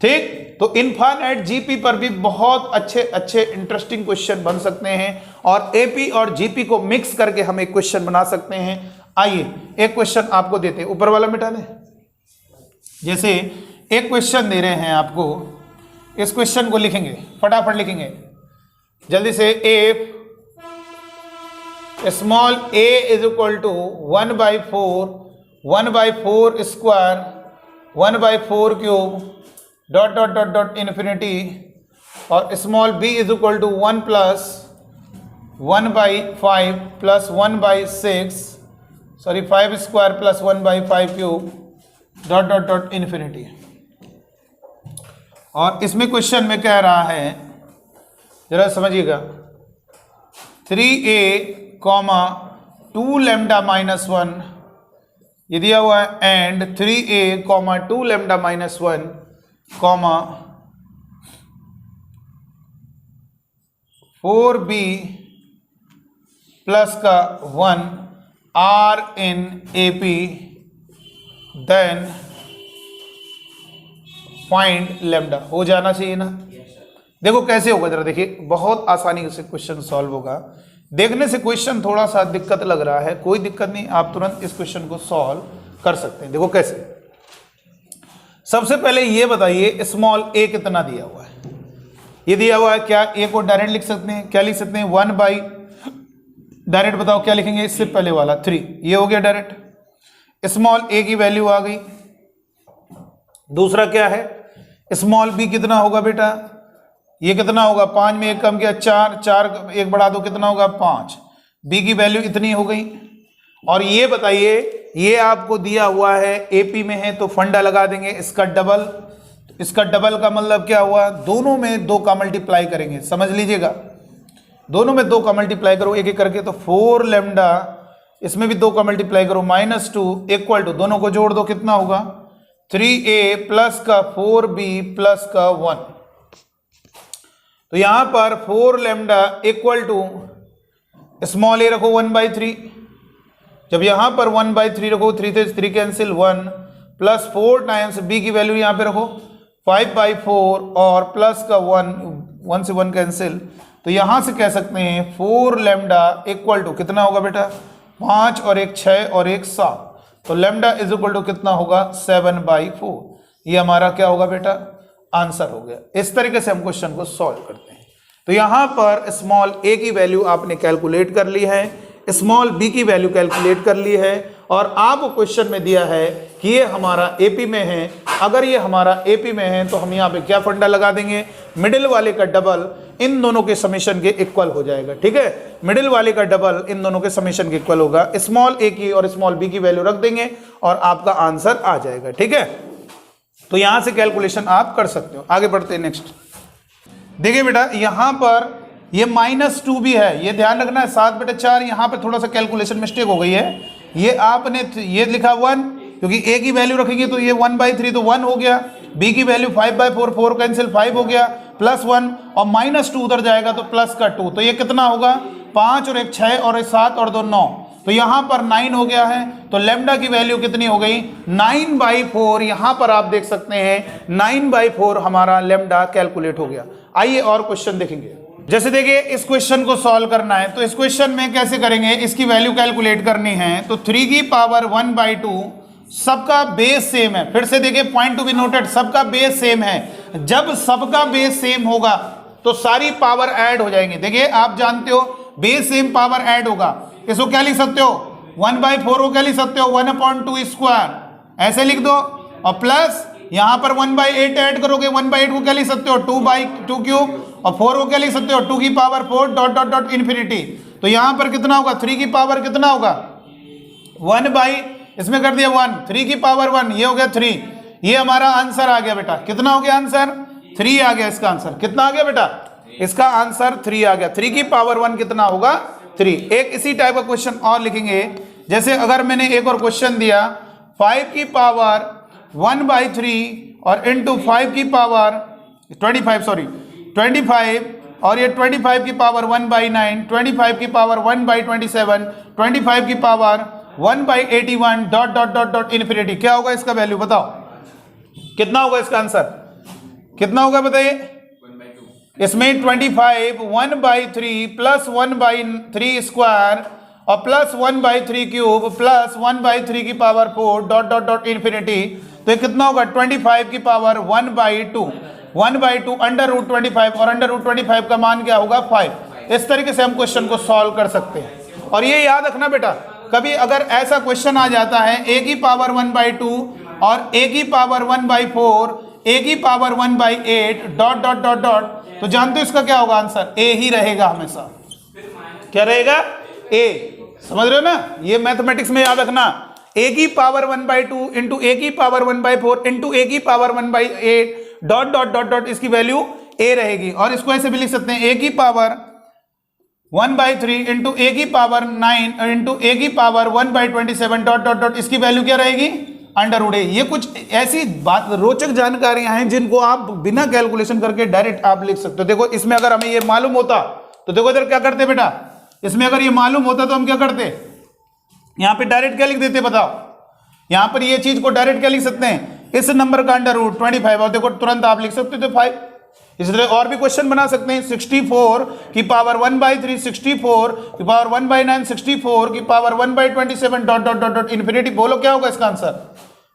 ठीक, तो इनफाइनाइट जीपी पर भी बहुत अच्छे अच्छे इंटरेस्टिंग क्वेश्चन बन सकते हैं, और एपी और जीपी को मिक्स करके हम एक क्वेश्चन बना सकते हैं। आइए एक क्वेश्चन आपको देते हैं, ऊपर वाला मिटा दें। जैसे एक क्वेश्चन दे रहे हैं आपको, इस क्वेश्चन को लिखेंगे, फटाफट लिखेंगे जल्दी से। A small a = 1/4 1/4² 1/4³ dot dot dot dot infinity, और small b = 1 + 1/5 + 1/6 sorry 5² + 1/5³ dot dot dot infinity. और इसमें क्वेश्चन में कह रहा है, जरा समझिएगा, 3a, 2 लैम्डा -1 ये दिया हुआ है, and 3a, 2 lambda -1, 4b plus का 1 are in AP, then find lambda. हो जाना चाहिए ना, देखो कैसे होगा, जरा देखिए, बहुत आसानी से क्वेश्चन सॉल्व होगा। देखने से क्वेश्चन थोड़ा सा दिक्कत लग रहा है, कोई दिक्कत नहीं, आप तुरंत इस क्वेश्चन को सॉल्व कर सकते हैं। देखो कैसे, सबसे पहले ये बताइए स्मॉल a कितना दिया हुआ है, ये दिया हुआ है, क्या a को डायरेक्ट लिख सकते हैं, क्या लिख सकते हैं 1/, डायरेक्ट बताओ क्या लिखेंगे, इससे पहले वाला 3, ये हो गया डायरेक्ट, स्मॉल a की वैल्यू आ गई। दूसरा क्या है, स्मॉल b कितना होगा बेटा, ये कितना होगा, 5 में 1 कम किया 4, 4 1 बढ़ा दो कितना होगा 5, b की वैल्यू इतनी हो गई। और ये बताइए, ये आपको दिया हुआ है एपी में है तो फंडा लगा देंगे, इसका डबल, इसका डबल का मतलब क्या हुआ, दोनों में 2 का मल्टीप्लाई करेंगे, समझ लीजिएगा, दोनों में 2 का मल्टीप्लाई करो एक एक करके, तो 4 लैम्डा, इसमें भी 2 का मल्टीप्लाई करो -2 इक्वल टू, दोनों को जोड़ दो कितना होगा 3a प्लस का 4b प्लस का 1। तो यहां पर 4 lambda equal to small a रखो 1/3, जब यहाँ पर 1/3 रखो, 3 से 3 कैंसिल 1 प्लस 4 टाइम्स बी की वैल्यू यहाँ पे रखो 5/4 और प्लस का 1 से 1 कैंसिल, तो यहाँ से कह सकते हैं 4 लैम्डा इक्वल टू कितना होगा बेटा 5 और 1 6 और 1 7, तो लैम्डा इज इक्वल टू कितना होगा 7/4। ये हमारा क्या होगा बेटा आंसर हो गया। इस तरीके से हम क्वेश्चन को सॉल्व करते हैं। तो यहाँ पर स्मॉल a की वैल्यू आपने कैलकुलेट कर ली है, स्मॉल b की वैल्यू कैलकुलेट कर ली है, और आपको क्वेश्चन में दिया है कि ये हमारा एपी में है। अगर ये हमारा एपी में है तो हम यहाँ पे क्या फंडा लगा देंगे, मिडिल वाले का डबल इन दोनों के समेशन के इक्वल हो जाएगा। ठीक है, मिडिल वाले का डबल इन दोनों के समेशन के इक्वल होगा। स्मॉल a की और स्मॉल b की वैल्यू रख देंगे और आपका आंसर आ जाएगा। ठीक है, तो यहां से कैलकुलेशन आप कर सकते हो। आगे बढ़ते हैं नेक्स्ट। देखिए बेटा यहाँ पर ये -2 भी है, ये ध्यान रखना है। 7 बटे 4 यहाँ पे थोड़ा सा कैलकुलेशन मिस्टेक हो गई है। ये आपने ये लिखा 1, क्योंकि a की वैल्यू रखेंगे तो ये 1/3 तो 1 हो गया, b की वैल्यू 5/4 4 कैंसिल 5 हो गया, प्लस 1 और -2 उधर जाएगा तो प्लस का 2, तो ये कितना होगा 5 और 1 6 और 1 7 और 2 9, तो यहाँ पर 9 हो गया है। तो लैम्डा की वैल्यू कितनी हो गई 9/4। यहाँ पर आप देख सकते हैं 9/4 हमारा लैम्डा कैलकुलेट हो गया। आइए और क्वेश्चन देखेंगे। जैसे देखिए इस क्वेश्चन को सॉल्व करना है, तो इस क्वेश्चन में कैसे करेंगे, इसकी वैल्यू कैलकुलेट करनी है। तो 3 की पावर 1/2 सबका बेस सेम है। फिर से देखिए पॉइंट टू बी नोटेड, सबका बेस सेम है। जब सबका बेस सेम होगा तो सारी पावर ऐड हो जाएंगी। देखिए आप जानते हो बेस सेम पावर ऐड होगा, इसको क्या लिख सकते हो 1/4 को क्या लिख सकते हो 1/2 स्क्वायर ऐसे लिख दो, और प्लस यहां पर 1/8 ऐड करोगे, 1/8 को क्या लिख सकते हो 2/2 क्यूब, और 4 को क्या लिख सकते हो 2 की power 4 dot dot dot infinity. तो यहां पर कितना होगा 3 की पावर कितना होगा 1 इसमें कर दिया 1, 3 की पावर 1 ये हो गया 3। ये हमारा आंसर आ गया बेटा, कितना हो गया आंसर 3 आ गया। इसका आंसर कितना आ गया बेटा, इसका आंसर 3 आ गया। 3 की पावर 1 कितना होगा 3। एक इसी टाइप का क्वेश्चन और लिखेंगे। जैसे अगर मैंने एक और क्वेश्चन दिया 5 की पावर 1/3 और इंटू 5 की पावर 25 और ये 25 की पावर 1/9, 25 की पावर 1/27, 25 की power 1/81 dot dot dot dot infinity. क्या होगा इसका वैल्यू बताओ, कितना होगा इसका आंसर, कितना होगा बताइए। इसमें 25 1/3 प्लस 1/3 स्क्वायर और प्लस 1/3 क्यूब प्लस 1/3 की power 4 dot dot dot infinity, तो ये कितना होगा 25 की पावर 1/2 √25 और √25 का मान क्या होगा 5। इस तरीके से हम क्वेश्चन को सॉल्व कर सकते हैं। और ये याद रखना बेटा, कभी अगर ऐसा क्वेश्चन आ जाता है a की पावर 1/2 और a की पावर 1/4 a की power 1/8 dot dot dot dot, तो जानते हो इसका क्या होगा आंसर a ही रहेगा हमेशा। क्या रहेगा a, समझ रहे हो ना, ये मैथमेटिक्स में याद रखना। a की पावर 1/2 इंटू a की पावर 1/4 इंटू a की power 1/8 dot dot dot dot, इसकी वैल्यू a रहेगी। और इसको ऐसे भी लिख सकते हैं a की पावर 1/3 इंटू a की पावर 9 इंटू a की पावर 1/27 डॉट डॉट डॉट, इसकी वैल्यू क्या रहेगी √a। ये कुछ ऐसी बात रोचक जानकारियां हैं जिनको आप बिना कैलकुलेशन करके डायरेक्ट आप लिख सकते हो। देखो इसमें अगर हमें ये मालूम होता तो देखो इधर क्या करते बेटा, इसमें अगर ये मालूम होता तो हम क्या करते, यहां पे डायरेक्ट क्या लिख देते बताओ। यहां पर ये चीज को डायरेक्ट क्या लिख सकते हैं, इस नंबर का √25, और देखो तुरंत आप लिख सकते थे 5। इस तरह और भी क्वेश्चन बना सकते हैं 64 की पावर 1/3 64 की पावर 1/9 64 की power 1/27 dot dot dot dot infinity. बोलो क्या होगा इसका आंसर,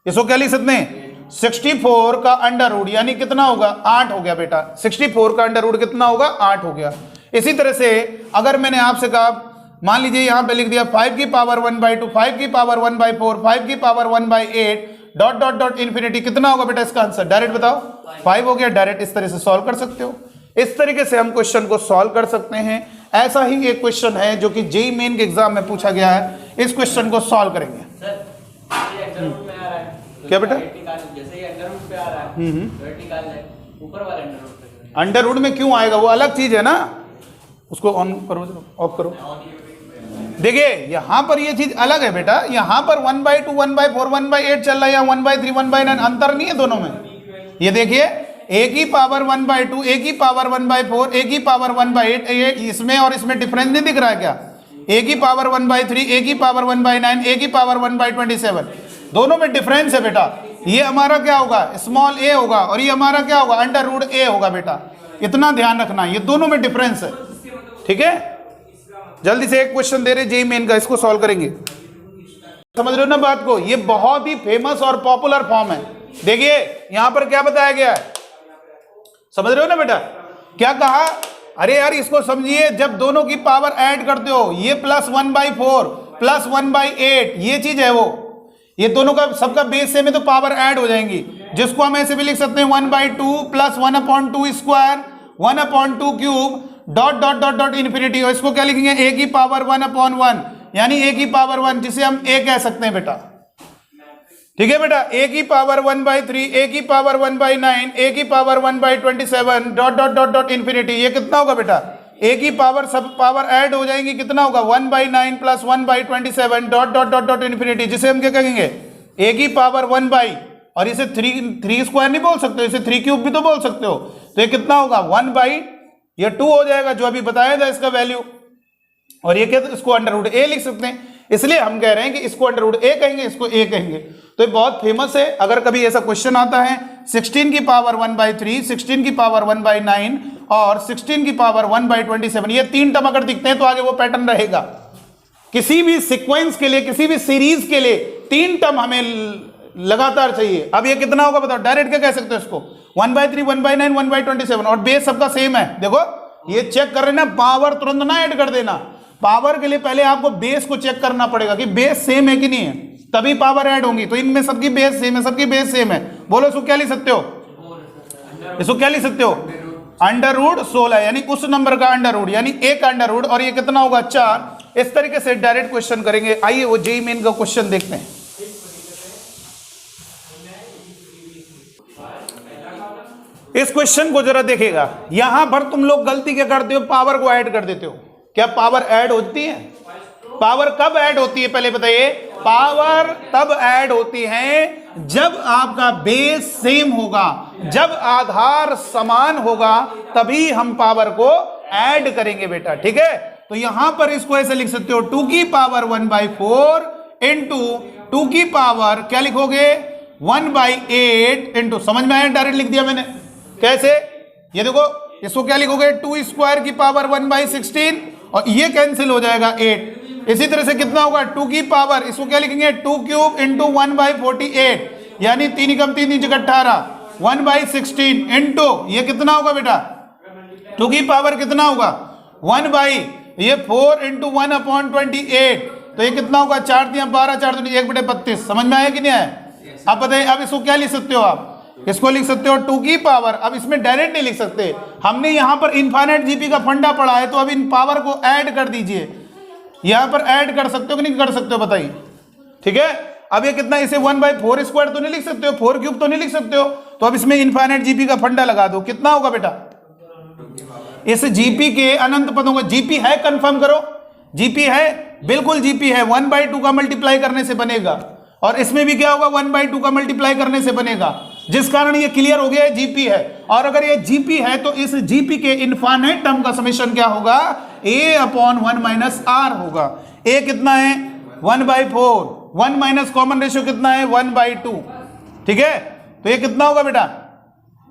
इसको क्या लिख सकते हैं 64 का अंडर रूट यानी कितना होगा 8 हो गया बेटा। 64 का अंडर रूट कितना होगा 8 हो गया। इसी तरह से अगर मैंने आपसे कहा मान लीजिए यहां पे लिख दिया 5 की पावर 1/2 5 की पावर 1/4 5 की power 1/8 dot dot dot infinity, कितना होगा बेटा इसका आंसर, डायरेक्ट बताओ 5 हो गया। डायरेक्ट इस तरह से सॉल्व कर सकते हो। इस तरीके से हम क्वेश्चन को सॉल्व कर सकते हैं। ऐसा ही एक क्वेश्चन है जो कि जेईई मेन के एग्जाम में पूछा गया है, इस क्वेश्चन को सॉल्व करेंगे। क्या बेटा, अंडर रूट में क्यों आएगा, वो अलग चीज है ना, उसको ऑन करो ऑफ करो। देखिए यहां पर ये चीज अलग है बेटा, यहां पर 1/2 1/4 1/8 चल रहा है, या 1/3 1/9, अंतर नहीं है दोनों में। ये देखिए a की पावर 1/2 a की पावर 1/4 a की पावर 1/8, इसमें और इसमें डिफरेंस नहीं दिख रहा है क्या, ए की पावर 1/3, ए की पावर 1/9, ए की पावर 1/27। दोनों में डिफरेंस है बेटा। ये हमारा क्या होगा, स्मॉल ए होगा, और ये हमारा क्या होगा, अंडर रूट ए होगा बेटा। इतना ध्यान रखना, ये दोनों में डिफरेंस है। ठीक है, जल्दी से एक क्वेश्चन दे रहे जेईई मेन का, इसको सॉल्व करेंगे। समझ रहे हो ना बात को, ये बहुत ही फेमस और पॉपुलर फॉर्म है। देखिए यहां पर क्या बताया गया है, समझ रहे हो ना बेटा, क्या कहा, अरे यार इसको समझिए, जब दोनों की पावर ऐड करते हो, ये +1/4 +1/8, ये चीज है वो, ये दोनों का सबका बेस सेम है तो पावर ऐड हो जाएंगी, जिसको हम ऐसे भी लिख सकते हैं 1/2 + 1/2 square 1/2 cube dot dot dot dot infinity. और इसको क्या लिखेंगे, ए की पावर 1/1, यानी ए की पावर 1, जिसे हम ए कह सकते हैं बेटा। ठीक है बेटा, ए की पावर 1/3, ए की पावर 1/9, ए की power 1/27 dot dot dot dot infinity. ये कितना होगा बेटा, ए की पावर, सब पावर ऐड हो जाएंगी, कितना होगा 1/9 + 1/27 dot dot dot dot infinity, जिसे हम क्या कहेंगे, ए की पावर 1/, और इसे 3 स्क्वायर नहीं बोल सकते, इसे 3 क्यूब भी तो बोल सकते हो। तो ये कितना होगा 1/, ये 2 हो जाएगा जो अभी बताया था इसका वैल्यू, और ये क्या, इसको अंडर रूट ए लिख सकते हैं। इसलिए हम कह रहे हैं कि इसको अंडर रूट ए कहेंगे, इसको ए कहेंगे। तो ये बहुत फेमस है। अगर कभी ऐसा क्वेश्चन आता है 16 की पावर 1/3, 16 की पावर 1/9 और 16 की पावर 1/27, ये 3 टर्म अगर दिखते हैं तो आगे वो पैटर्न रहेगा। किसी भी सीक्वेंस के लिए, किसी भी सीरीज के लिए 3 टर्म हमें लगातार चाहिए। अब ये कितना होगा बताओ, डायरेक्ट क्या कह सकते हो इसको, 1/3 1/9 1/27, और बेस सबका सेम है। देखो ये चेक कर रहे ना, पावर तुरंत ना ऐड कर देना, पावर के लिए पहले आपको बेस को चेक करना पड़ेगा कि बेस सेम है कि नहीं है, तभी पावर ऐड होंगी। तो इनमें सबकी बेस सेम है, सबकी बेस सेम है। बोलो इसको क्या लिख सकते हो, इसको क्या लिख सकते हो, अंडर रूट 16, यानी उस नंबर का अंडर रूट, यानी ए का अंडर रूट, और ये कितना होगा 4। इस तरीके से डायरेक्ट क्वेश्चन करेंगे। आइए वो जेईई मेन का क्वेश्चन देखते हैं। इस क्वेश्चन को जरा देखेगा, यहां पर तुम लोग गलती क्या करते हो, पावर को ऐड कर देते हो। क्या पावर ऐड होती है, पावर कब ऐड होती है पहले बताइए, पावर तब ऐड होती है जब आपका बेस सेम होगा, जब आधार समान होगा, तभी हम पावर को ऐड करेंगे बेटा। ठीक है, तो यहां पर इसको ऐसे लिख सकते हो 2 की पावर 1/4 इंटू 2 की पावर क्या लिखोगे 1/8 इंटू, समझ में आया, डायरेक्ट लिख दिया मैंने। कैसे, ये देखो इसको क्या लिखोगे 2 स्क्वायर की पावर 1/16, और ये कैंसिल हो जाएगा 8। इसी तरह से कितना होगा 2 की पावर, इसको क्या लिखेंगे 2 क्यूब इंटू 1/48, यानी 3 कम 3 × 18 1/16 इंटू ये कितना होगा बेटा 2 की पावर कितना होगा 4 इंटू 1/28, तो ये कितना होगा 4 × 12 4 × 1/32। समझ में आया कि नहीं आया? अब बताइए, अब इसको क्या लिख सकते हो आप, इसको लिख सकते हो 2 की पावर, अब इसमें डायरेक्ट नहीं लिख सकते, हमने यहां पर इनफाइनाइट जीपी का फंडा पढ़ा है, तो अब इन पावर को ऐड कर दीजिए। यहां पर ऐड कर सकते हो कि नहीं कर सकते हो बताइए। ठीक है, अब ये कितना, इसे 1/4 स्क्वायर तो नहीं लिख सकते हो, 4 क्यूब तो नहीं लिख सकते हो, तो अब इसमें इनफाइनाइट जीपी का फंडा लगा दो। कितना होगा बेटा, इस जीपी के अनंत पदों का, जीपी है, कंफर्म करो, जीपी है, बिल्कुल जीपी है, 1/2 का मल्टीप्लाई करने से बनेगा, और इसमें भी क्या होगा 1/2 का मल्टीप्लाई करने से बनेगा, जिस कारण ये क्लियर हो गया जीपी है। और अगर ये जीपी है तो इस जीपी के इनफाइनाइट टर्म का समेशन क्या होगा, a/1 - r होगा। a कितना है 1/4, 1 माइनस कॉमन रेशियो कितना है 1/2। ठीक है, तो ये कितना होगा बेटा,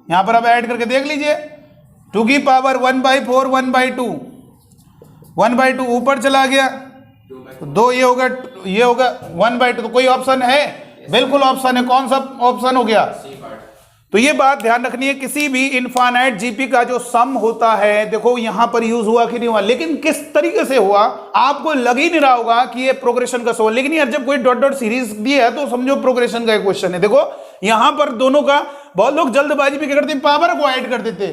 यहां पर अब ऐड करके देख लीजिए, 2 की पावर 1/4 1/2, 1/2 ऊपर चला गया, 2 ये होगा 1/2। तो कोई ऑप्शन है, बिल्कुल ऑप्शन है, कौन सा ऑप्शन हो गया। तो ये बात ध्यान रखनी है, किसी भी इनफाइनाइट जीपी का जो सम होता है, देखो यहां पर यूज हुआ कि नहीं हुआ, लेकिन किस तरीके से हुआ आपको लग ही नहीं रहा होगा कि ये प्रोग्रेशन का सवाल, लेकिन यार जब कोई डॉट डॉट सीरीज दी है तो समझो प्रोग्रेशन का एक क्वेश्चन है। देखो यहां पर दोनों का, बहुत लोग जल्दबाजी भी क्या करते हैं, पावर को ऐड कर देते,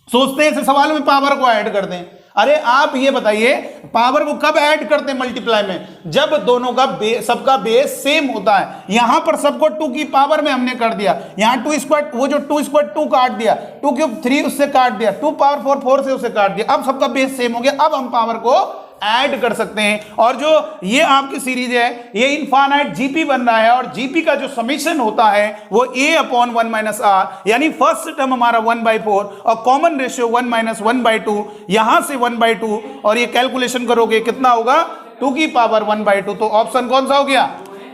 सोचते हैं इस सवाल में पावर को ऐड कर दें। अरे आप ये बताइए पावर को कब ऐड करते हैं मल्टीप्लाई में, जब दोनों का सबका बेस सेम होता है। यहां पर सबको 2 की पावर में हमने कर दिया, यहां 2 स्क्वायर, वो जो 2 स्क्वायर 2 काट दिया, 2 क्यूब 3 उससे काट दिया, 2 पावर 4 4 से उसे काट दिया, अब सबका बेस सेम हो गया, अब हम पावर को ऐड कर सकते हैं। और जो ये आपकी सीरीज है ये इनफाइनाइट जीपी बन रहा है, और जीपी का जो समीशन होता है वो a अपॉन 1 माइनस आर, यानी फर्स्ट टर्म हमारा 1/4 और कॉमन रेशियो 1 माइनस 1/2, यहां से 1/2, और ये कैलकुलेशन करोगे कितना होगा 2 की पावर 1/2। तो ऑप्शन कौन सा हो गया,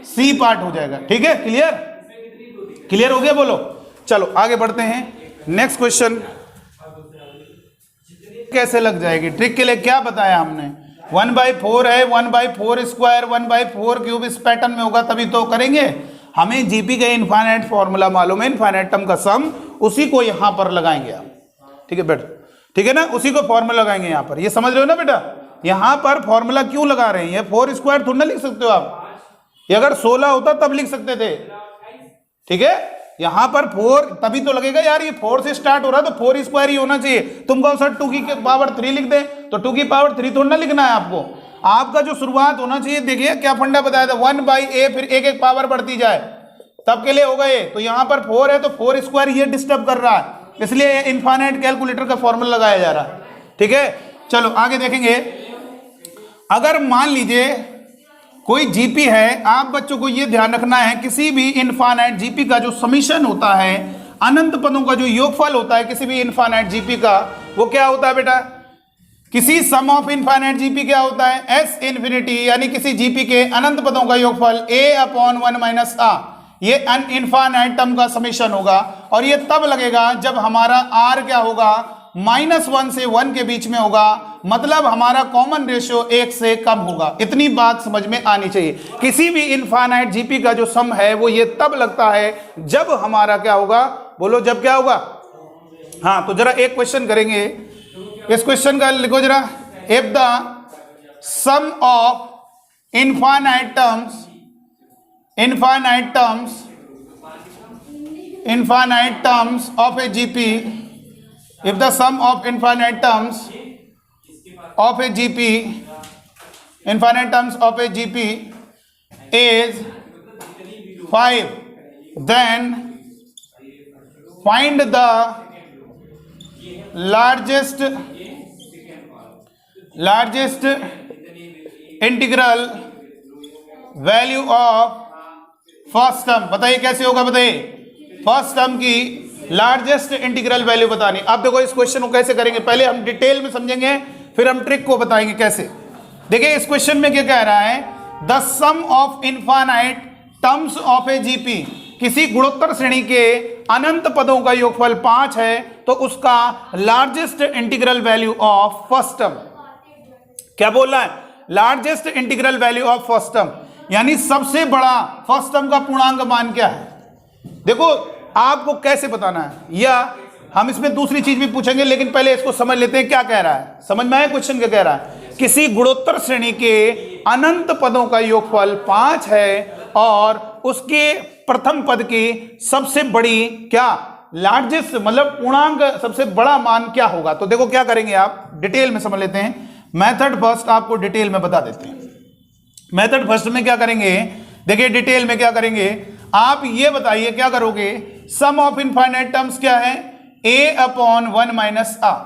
सी पार्ट हो जाएगा। ठीक है, क्लियर, क्लियर हो गया, बोलो। चलो आगे बढ़ते हैं, नेक्स्ट क्वेश्चन कैसे लग जाएगी। ट्रिक के लिए क्या बताया हमने, 1/4 है, 1/4 स्क्वायर 1/4 क्यूब इस पैटर्न में होगा तभी तो करेंगे। हमें जीपी का इनफाइनाइट फॉर्मूला मालूम है, इनफाइनाइट टर्म का सम, उसी को यहां पर लगाएंगे आप। ठीक है बेटा, ठीक है ना, उसी को फॉर्मूला लगाएंगे यहां पर। ये समझ रहे हो ना बेटा, यहां पर फॉर्मूला क्यों लगा रहे हैं, ये 4 स्क्वायर थोड़ा ना लिख सकते हो आप, ये अगर 16 होता तब लिख सकते थे। ठीक है, यहां पर 4 तभी तो लगेगा यार, ये 4 से स्टार्ट हो रहा है तो 4 स्क्वायर ही होना चाहिए। तुम कौन सा 2 की पावर 3 लिख दे, तो 2 की पावर 3 थोड़ा ना लिखना है आपको। आपका जो शुरुआत होना चाहिए, देखिए क्या फंडा बताया था, 1/a, फिर एक एक पावर बढ़ती जाए, तब के लिए होगा ये। तो यहां पर 4 है तो 4 स्क्वायर ये डिस्टर्ब कर रहा है, इसलिए इनफाइनाइट कैलकुलेटर का फॉर्मूला लगाया जा रहा है। ठीक है, चलो आगे देखेंगे। अगर मान लीजिए कोई जीपी है, आप बच्चों को यह ध्यान रखना है, किसी भी इनफाइनाइट जीपी का जो समीशन होता है, अनंत पदों का जो योगफल होता है किसी भी इनफाइनाइट जीपी का, वो क्या होता है बेटा, किसी सम ऑफ इनफाइनाइट जीपी क्या होता है, एस इन्फिनिटी, यानी किसी जीपी के अनंत पदों का योगफल a अपॉन 1 माइनस आ, ये इनफाइनाइट टर्म का समीशन होगा। और ये तब लगेगा जब हमारा r क्या होगा, -1 से 1 के बीच में होगा, मतलब हमारा कॉमन रेशियो 1 से कम होगा। इतनी बात समझ में आनी चाहिए। किसी भी इनफाइनाइट जीपी का जो सम है वो ये तब लगता है जब हमारा क्या होगा, बोलो जब क्या होगा। हाँ, तो जरा एक क्वेश्चन करेंगे, इस क्वेश्चन का लिखो जरा, if the sum of infinite terms of a GP, if the sum of infinite terms of a GP is 5, then find the largest integral value of first term. बताइए कैसे होगा, बताइए फर्स्ट टर्म की largest integral value बतानी। अब देखो इस question को कैसे करेंगे, पहले हम डिटेल में समझेंगे फिर हम ट्रिक को बताएंगे कैसे। देखिए इस क्वेश्चन में क्या कह रहा है, the sum of infinite terms of a GP, किसी गुणोत्तर श्रेणी के अनंत पदों का योगफल 5 है तो उसका largest integral value of first term, क्या बोल रहा है, largest integral value of first term, यानी सबसे बड़ा फर्स्ट टर्म का पूर्णांक मान क्या है। देखो आपको कैसे बताना है, या हम इसमें दूसरी चीज भी पूछेंगे, लेकिन पहले इसको समझ लेते हैं क्या कह रहा है। समझ में आया क्वेश्चन क्या कह रहा है, किसी गुणोत्तर श्रेणी के अनंत पदों का योगफल 5 है और उसके प्रथम पद की सबसे बड़ी क्या, लार्जेस्ट मतलब पूर्णांक सबसे बड़ा मान क्या होगा। तो देखो क्या करेंगे, आप डिटेल में समझ लेते हैं। मेथड फर्स्ट आपको डिटेल में बता देते हैं। मेथड फर्स्ट में क्या करेंगे, देखिए डिटेल में क्या करेंगे, आप ये बताइए क्या करोगे, सम ऑफ इनफाइनाइट टर्म्स क्या है, a अपॉन 1 माइनस आर।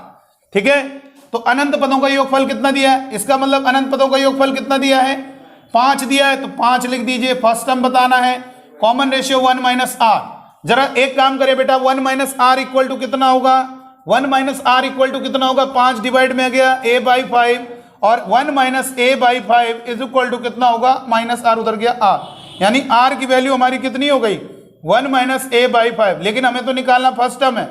ठीक है, तो अनंत पदों का योगफल कितना दिया है, इसका मतलब अनंत पदों का योगफल कितना दिया है, 5 दिया है, तो 5 लिख दीजिए। फर्स्ट टर्म बताना है, कॉमन रेशियो 1 माइनस आर। जरा एक काम करे बेटा, 1 माइनस आर इक्वल टू कितना होगा, 1 माइनस आर इक्वल टू कितना होगा, 5 डिवाइड में गया a बाई 5, और 1 minus a by 5 is equal to कितना होगा, माइनस आर उधर गया r, यानी r की वैल्यू हमारी कितनी हो गई, 1 माइनस a बाई 5। लेकिन हमें तो निकालना फर्स्ट टर्म है।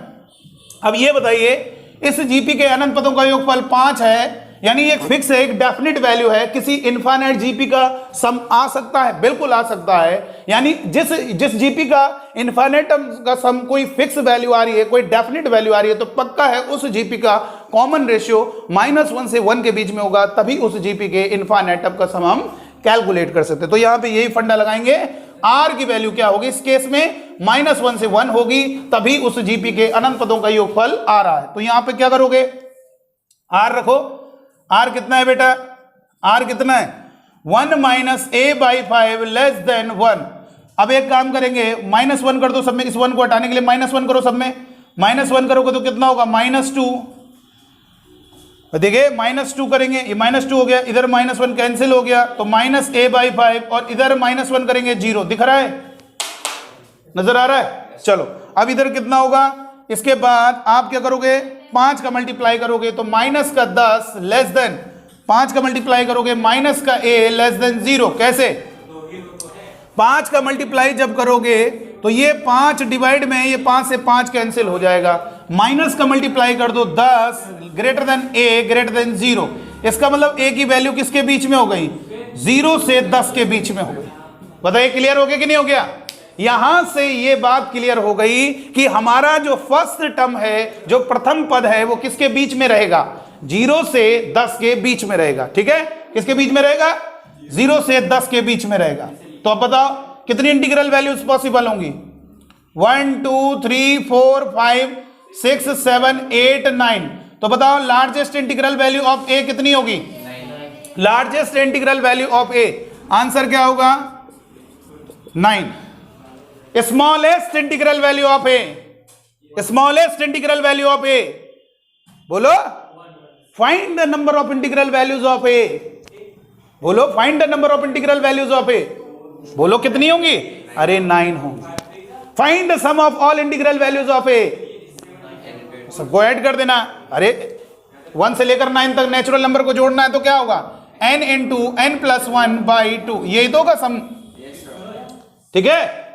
अब ये बताइए इस जीपी के अनंत पदों का योगफल 5 है, यानी एक फिक्स है, एक डेफिनेट वैल्यू है, किसी इनफाइनाइट जीपी का सम आ सकता है, बिल्कुल आ सकता है। यानी जिस जीपी का इनफाइनाइट का सम कोई फिक्स वैल्यू आ रही है, कोई डेफिनेट वैल्यू आ रही है, तो पक्का है उस जीपी का कॉमन रेशियो -1 से 1 के बीच में होगा, तभी उस जीपी के इनफाइनाइट का सम हम कैलकुलेट कर सकते हैं। तो यहां पे यही फंडा लगाएंगे, आर की वैल्यू क्या होगी, इस केस में -1 से 1 होगी, तभी उस जीपी के अनंत पदों का योगफल आ रहा है। तो यहां पे क्या करोगे, आर रखो, आर कितना है बेटा, आर कितना है, 1 minus a by 5 less than 1। अब एक काम करेंगे, -1 कर दो सब में, इस 1 को हटाने के लिए -1 करो सब में, -1 करोगे तो कितना होगा, -2 और देखिए -2 करेंगे, ये -2 हो गया, इधर -1 कैंसिल हो गया, तो -a/5 और इधर -1 करेंगे 0। दिख रहा है, नजर आ रहा है? चलो अब इधर कितना होगा, इसके बाद आप क्या करोगे, 5 का मल्टीप्लाई करोगे तो -10 लेस देन 5 का मल्टीप्लाई करोगे -a लेस देन 0। कैसे? 5 का मल्टीप्लाई जब करोगे तो ये 5 डिवाइड में ये 5 से 5 कैंसिल हो जाएगा, माइनस का मल्टीप्लाई कर दो 10 greater than a greater than 0। इसका मतलब a की वैल्यू किसके बीच में हो गई, 0 से 10 के बीच में हो गई। बताइए क्लियर हो गया कि नहीं हो गया? यहां से ये बात क्लियर हो गई कि हमारा जो फर्स्ट टर्म है, जो प्रथम पद है, वो किसके बीच में रहेगा, 0 से 10 के बीच में रहेगा। ठीक है, किसके बीच में रहेगा, 0 से 10 के बीच में रहेगा। तो अब बताओ कितनी इंटीग्रल वैल्यूज पॉसिबल होंगी, 1 2 3 4 5 6 7 8 9। तो बताओ largest integral value of a कितनी होगी, largest integral value of a, answer क्या होगा 9। Smallest integral value of a, smallest integral value of a, बोलो find the number of integral values of a, बोलो find the number of integral values of a, बोलो कितनी होंगी, अरे 9 होंगी। Find the sum of all integral values of a, सबको add कर देना। अरे 1 से लेकर 9 तक नेचुरल नंबर को जोड़ना है तो क्या होगा, n इंटू n+1/2, यही तो होगा सम। ठीक है,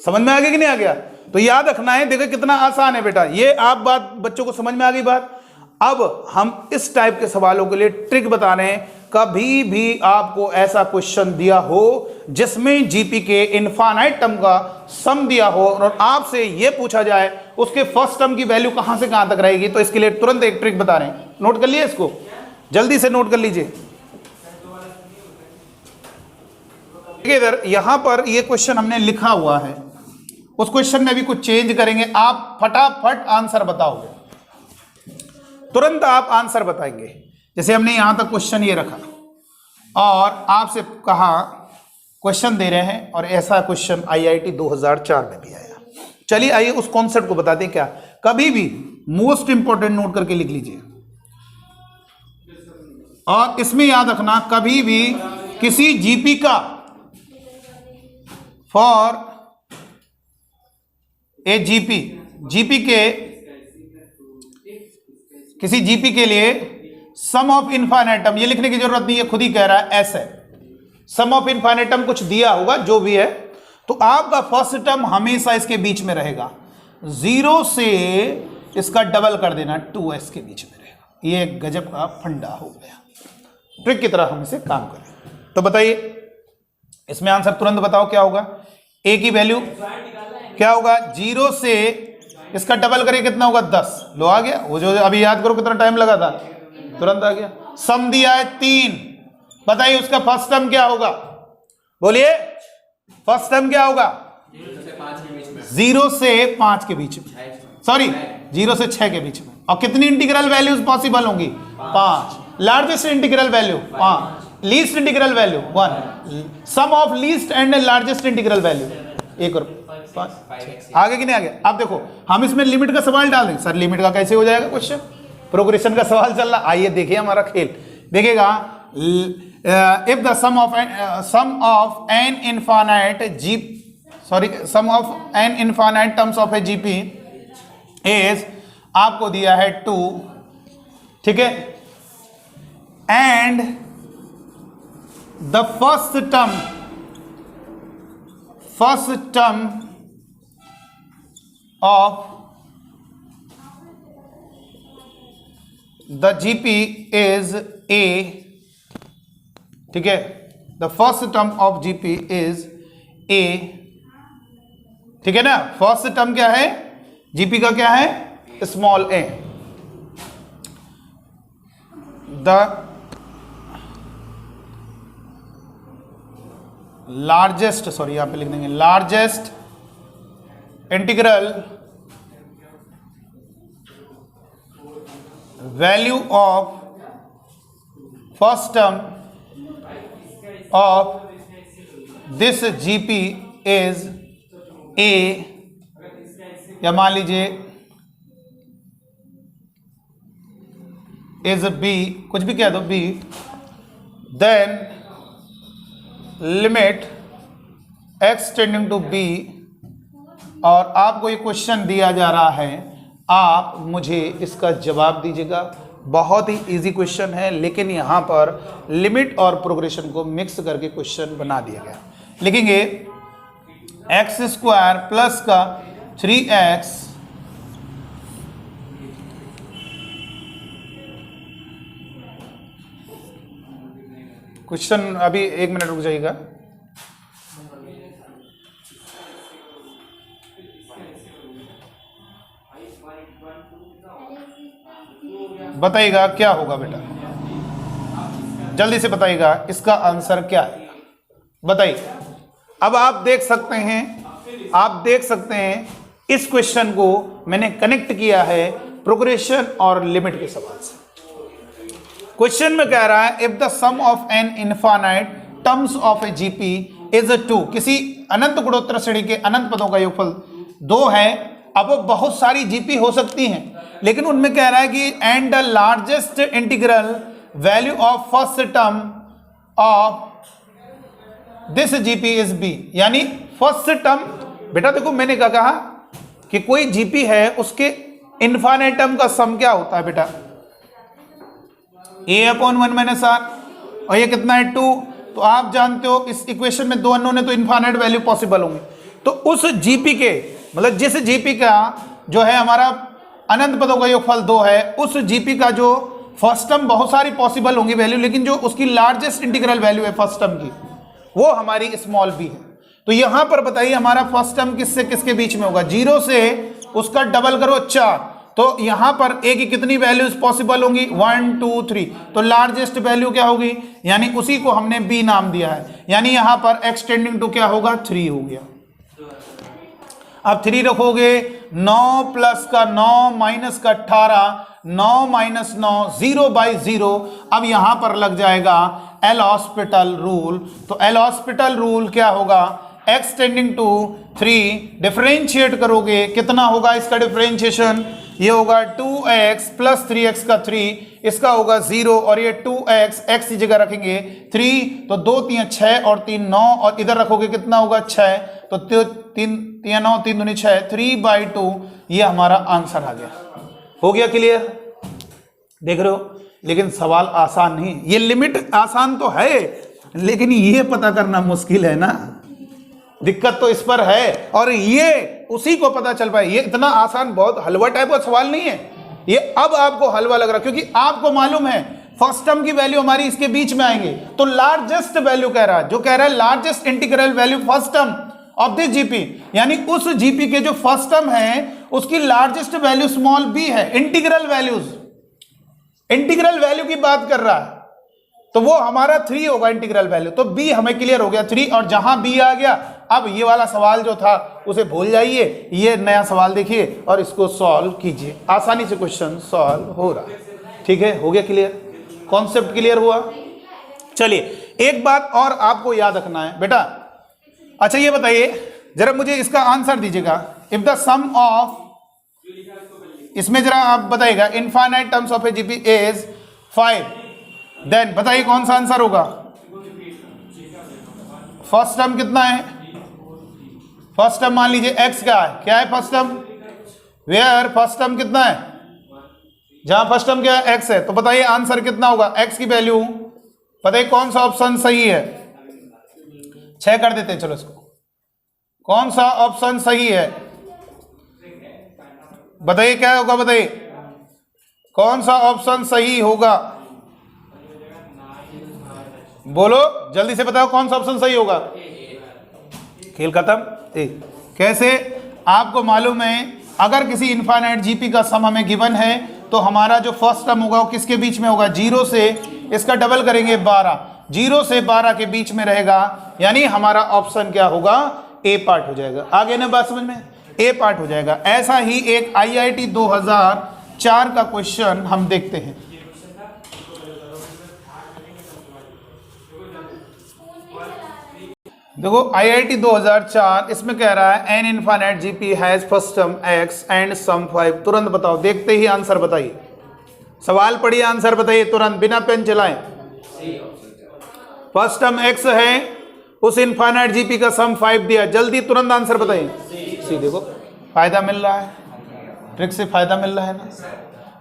समझ में आ गया कि नहीं आ गया? तो याद रखना है, देखो कितना आसान है बेटा, ये आप बात बच्चों को समझ में आ गई बात। अब हम इस टाइप के सवालों के लिए ट्रिक बता रहे हैं। कभी भी आपको ऐसा क्वेश्चन दिया हो जिसमें जीपी के इनफाइनाइट टर्म का सम दिया हो और आपसे यह पूछा जाए उसके फर्स्ट टर्म की वैल्यू कहां से कहां तक रहेगी, तो इसके लिए तुरंत एक ट्रिक बता रहे हैं। नोट कर लिए इसको, जल्दी से नोट कर लीजिए। इधर यहां पर ये क्वेश्चन हमने लिखा हुआ है, उस क्वेश्चन में भी कुछ चेंज करेंगे। आप फटाफट आंसर बताओगे, तुरंत आप आंसर बताएंगे। जैसे हमने यहां तक क्वेश्चन ये रखा और आपसे कहा क्वेश्चन दे रहे हैं, और ऐसा क्वेश्चन आईआईटी 2004 में भी आया। चलिए आइए उस कॉन्सेप्ट को बताते हैं। क्या कभी भी मोस्ट इंपॉर्टेंट नोट करके लिख लीजिए, और इसमें याद रखना कभी भी किसी जीपी का फॉर ए जीपी के किसी जीपी के लिए सम ऑफ इनफाइनाइटम, ये लिखने की जरूरत नहीं है, खुद ही कह रहा है ऐसे सम ऑफ इनफाइनाइटम कुछ दिया होगा जो भी है, तो आपका फर्स्ट टर्म हमेशा इसके बीच में रहेगा, 0 से इसका डबल कर देना 2s के बीच में रहेगा। ये एक गजब का फंडा हो गया, ट्रिक की तरह हम इसे काम करें। तो बताइए इसमें आंसर तुरंत बताओ क्या होगा, a की वैल्यू क्या होगा, 0 से इसका डबल करें कितना होगा 10। लो आ गया, वो जो अभी याद करो कितना टाइम लगा था, तुरंत आ गया। सम दिया है 3, बताइए उसका फर्स्ट टर्म क्या होगा, बोलिए फर्स्ट टर्म क्या होगा, 0 से 5 के बीच में, सॉरी 0 से 6 के बीच में। और कितनी इंटीग्रल वैल्यूज पॉसिबल होंगी, 5। Largest integral value 5, least integral value 1, sum of least and largest integral value 1 और 5। आगे कि नहीं आगे? आप देखो हम इसमें लिमिट का सवाल डाल दें, सर लिमिट का कैसे हो जाएगा क्वेश्चन, प्रोग्रेशन का सवाल चल रहा। आइए देखिए हमारा खेल, देखिएगा if the sum of an infinite terms of a GP is, आपको दिया है 2, ठीक है, and the first term of the GP is A, ठीक है, the first term of GP is A, ठीक है ना। फर्स्ट टर्म क्या है GP का, क्या है, small a। the largest, sorry यहां पे लिख देंगे largest integral value of first term of this GP is a, या मान लीजिए इज बी, कुछ भी कह दो b, then limit x tending to b, और आपको ये क्वेश्चन दिया जा रहा है, आप मुझे इसका जवाब दीजिएगा। बहुत ही इजी क्वेश्चन है, लेकिन यहाँ पर लिमिट और प्रोग्रेशन को मिक्स करके क्वेश्चन बना दिया गया। लिखेंगे एक्स स्क्वायर प्लस का 3x क्वेश्चन, अभी 1 मिनट रुक जाइएगा। बताइएगा क्या होगा बेटा, जल्दी से बताइएगा इसका आंसर क्या है, बताइए। अब आप देख सकते हैं, इस क्वेश्चन को मैंने कनेक्ट किया है प्रोग्रेशन और लिमिट के सवाल से। क्वेश्चन में कह रहा है if the sum of an infinite terms of a GP is 2, किसी अनंत गुणोत्तर श्रेणी के अनंत पदों का योगफल 2 है। अब वो बहुत सारी जीपी हो सकती हैं, लेकिन उनमें कह रहा है कि and the largest integral value of first term of this GP is b, यानी फर्स्ट टर्म, बेटा देखो मैंने क्या कहा कि कोई जीपी है उसके इनफाइनाइट टर्म का सम क्या होता है बेटा, a/1 - r, और ये कितना है 2। तो आप जानते हो इस इक्वेशन में 2 अननोन है तो इनफाइनाइट वैल्यू पॉसिबल होंगे। तो उस जीपी के मतलब जिस जीपी का जो है हमारा अनंत पदों का योगफल 2 है, उस जीपी का जो फर्स्ट टर्म बहुत सारी पॉसिबल होंगी वैल्यू, लेकिन जो उसकी लार्जेस्ट इंटीग्रल वैल्यू है फर्स्ट टर्म की, वो हमारी स्मॉल बी है। तो यहां पर बताइए हमारा फर्स्ट टर्म किससे किसके बीच में होगा, 0 से उसका डबल करो 4, तो यहां पर ए की कितनी वैल्यूज पॉसिबल होंगी, 1 2 3, तो लार्जेस्ट वैल्यू क्या होगी, यानी उसी को हमने बी नाम दिया है, यानी यहां पर एक्स टेंडिंग टू क्या होगा 3 हो गया। अब 3 रखोगे, 9 प्लस का 9 माइनस का 18, 9 माइनस 9 0/0। अब यहां पर लग जाएगा एल हॉस्पिटल रूल। तो एल हॉस्पिटल रूल क्या होगा, x टेंडिंग टू 3 डिफरेंशिएट करोगे, कितना होगा इसका डिफरेंशिएशन, ये होगा 2x प्लस 3x का 3, इसका होगा 0, और ये 2x x की जगह रखेंगे 3, तो 2 3 6 और 3 9, और इधर रखोगे कितना होगा 6, तो 3 9 3 दूनी 6, 3/2, ये हमारा आंसर आ गया। हो गया क्लियर, देख रहे हो। लेकिन सवाल आसान नहीं, ये लिमिट आसान तो है लेकिन ये पता करना मुश्किल है ना, दिक्कत तो इस पर है, और ये उसी को पता चल पाए। ये इतना आसान, बहुत हलवा टाइप का सवाल नहीं है ये। अब आपको हलवा लग रहा क्योंकि आपको मालूम है फर्स्ट टर्म की वैल्यू हमारी इसके बीच में आएंगे, तो लार्जेस्ट वैल्यू कह रहा है, जो कह रहा है largest integral value first term of this GP, यानी उस जीपी के जो फर्स्ट टर्म है उसकी लार्जेस्ट वैल्यू स्मॉल बी है। इंटीग्रल वैल्यू की बात कर रहा है, तो वो हमारा 3 होगा इंटीग्रल वैल्यू, तो बी हमें क्लियर हो गया 3, और जहां बी आ गया, अब ये वाला सवाल जो था उसे भूल जाइए, ये नया सवाल देखिए और इसको सॉल्व कीजिए, आसानी से क्वेश्चन सॉल्व हो रहा है। ठीक है, हो गया क्लियर, कॉन्सेप्ट क्लियर हुआ। चलिए एक बात और आपको याद रखना है बेटा, अच्छा ये बताइए जरा मुझे इसका आंसर दीजिएगा, इफ द सम ऑफ, इसमें जरा आप बताइएगा infinite terms of a GP is 5, then बताइए कौन सा आंसर होगा। फर्स्ट टर्म कितना है, फर्स्ट टर्म मान लीजिए x क्या है first term, where first term कितना है, जहां फर्स्ट टर्म क्या है x है, तो बताइए आंसर कितना होगा, x की वैल्यू बताइए कौन सा ऑप्शन सही है, 6 कर देते हैं चलो इसको, कौन सा ऑप्शन सही है बताइए, क्या होगा बताइए कौन सा ऑप्शन सही होगा, बोलो जल्दी से बताओ कौन सा ऑप्शन सही होगा। खेल खत्म। कैसे, आपको मालूम है अगर किसी इनफाइनाइट जीपी का सम हमें गिवन है तो हमारा जो फर्स्ट टर्म होगा वो किसके बीच में होगा, 0 से इसका डबल करेंगे 12, 0 से 12 के बीच में रहेगा, यानी हमारा ऑप्शन क्या होगा, ए पार्ट हो जाएगा। आगे ना बात समझ में, ए पार्ट हो जाएगा। ऐसा ही एक IIT 2004 का क्वेश्चन हम देखते हैं। देखो IIT 2004, इसमें कह रहा है an infinite GP has first term x and sum 5, तुरंत बताओ, देखते ही आंसर बताइए, सवाल पढ़िए, आंसर बताइए तुरंत बिना पेन चलाएं। फर्स्ट टर्म x है, उस इनफाइनाइट जीपी का सम 5 दिया, जल्दी तुरंत आंसर बताइए। सी। देखो फायदा मिल रहा है, ट्रिक से फायदा मिल रहा है ना।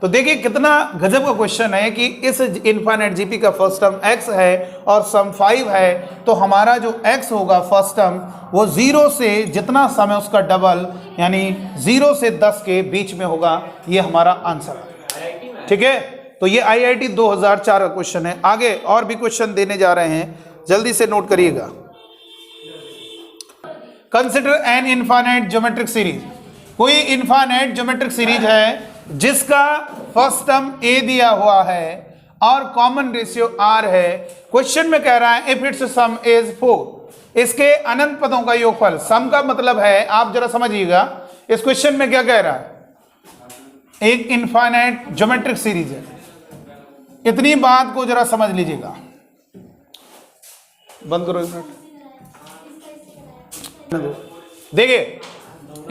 तो देखिए कितना गजब का क्वेश्चन है कि इस इनफाइनाइट जीपी का फर्स्ट टर्म x है और सम 5 है, तो हमारा जो x होगा फर्स्ट टर्म वो 0 से जितना सम है उसका डबल, यानी 0 से 10 के बीच में होगा। ये हमारा आंसर है, ठीक है। तो ये IIT 2004 का क्वेश्चन है। आगे और भी क्वेश्चन देने जा रहे हैं, जल्दी से नोट करिएगा। Consider an infinite geometric series. कोई इनफाइनाइट ज्योमेट्रिक सीरीज है जिसका फर्स्ट टर्म a दिया हुआ है और कॉमन रेशियो r है। क्वेश्चन में कह रहा है इफ इट्स सम इज 4, इसके अनंत पदों का योगफल। सम का मतलब है, आप जरा समझिएगा इस क्वेश्चन में क्या कह रहा है, एक इनफाइनाइट ज्योमेट्रिक सीरीज है। इतनी बात को जरा समझ लीजिएगा। बंद करो एक मिनट। देखिए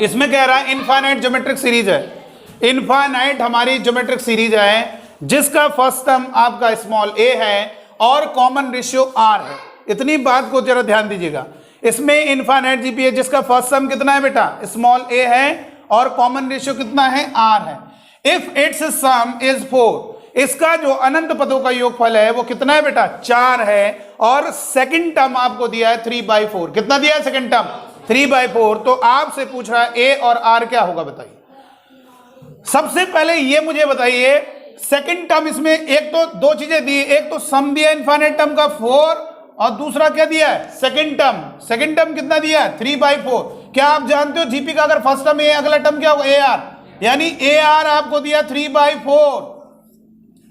इसमें कह रहा है इनफाइनाइट ज्योमेट्रिक सीरीज है। इनफाइनाइट हमारी ज्योमेट्रिक सीरीज है जिसका फर्स्ट टर्म आपका स्मॉल a है और कॉमन रेशियो r है। इतनी बात को जरा ध्यान दीजिएगा। इसमें इनफाइनाइट जीपी है जिसका फर्स्ट टर्म कितना है बेटा, स्मॉल a है और कॉमन रेशियो कितना है, r है। इफ इट्स सम इज 4, इसका जो अनंत पदों का योगफल है वो कितना है बेटा, 4 है। और सेकंड टर्म आपको दिया है 3/4। कितना दिया है सेकंड टर्म, 3/4। तो आपसे पूछ रहा है a और r क्या होगा, बताइए। सबसे पहले ये मुझे बताइए, सेकंड टर्म इसमें एक तो दो चीजें दी, एक तो सम दिया इनफाइनाइट टर्म का 4 और दूसरा क्या दिया है, सेकंड टर्म। सेकंड टर्म कितना दिया है, 3/4। क्या आप जानते हो जीपी का अगर फर्स्ट टर्म a, अगला टर्म क्या होगा, AR, यानी AR आपको दिया 3/4,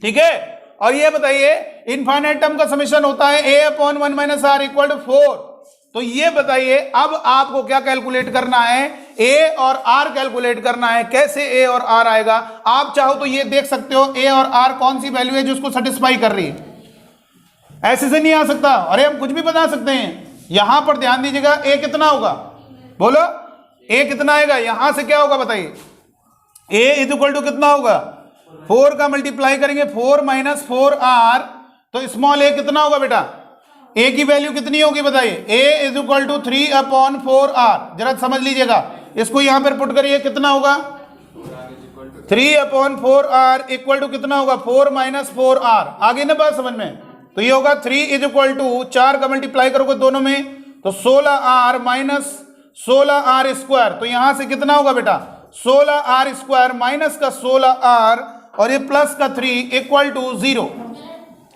ठीक है। और ये बताइए इनफाइनाइट टर्म का समेशन होता है a/1 - r = 4। तो ये बताइए अब आपको क्या कैलकुलेट करना है, a और r कैलकुलेट करना है। कैसे a और r आएगा, आप चाहो तो ये देख सकते हो a और r कौन सी वैल्यू है जो उसको सेटिस्फाई कर रही है। ऐसे से नहीं आ सकता, अरे हम कुछ भी बता सकते हैं। यहां पर ध्यान दीजिएगा, a कितना होगा, बोलो a कितना आएगा, यहां से क्या होगा बताइए, a = कितना होगा, 4 का मल्टीप्लाई करेंगे 4 - 4r, तो स्मॉल a कितना होगा बेटा, a की वैल्यू कितनी होगी बताइए, a = 3/4r। जरा समझ लीजिएगा, इसको यहां पर पुट करिए, कितना होगा, 3/4r = कितना होगा, 4 - 4r। आगे ना बात समझ में, तो ये होगा 3 = 4 का मल्टीप्लाई करोगे दोनों में तो 16r - 16r²। तो यहां से कितना होगा बेटा, 16r² माइनस का 16r और ये प्लस का 3 = 0।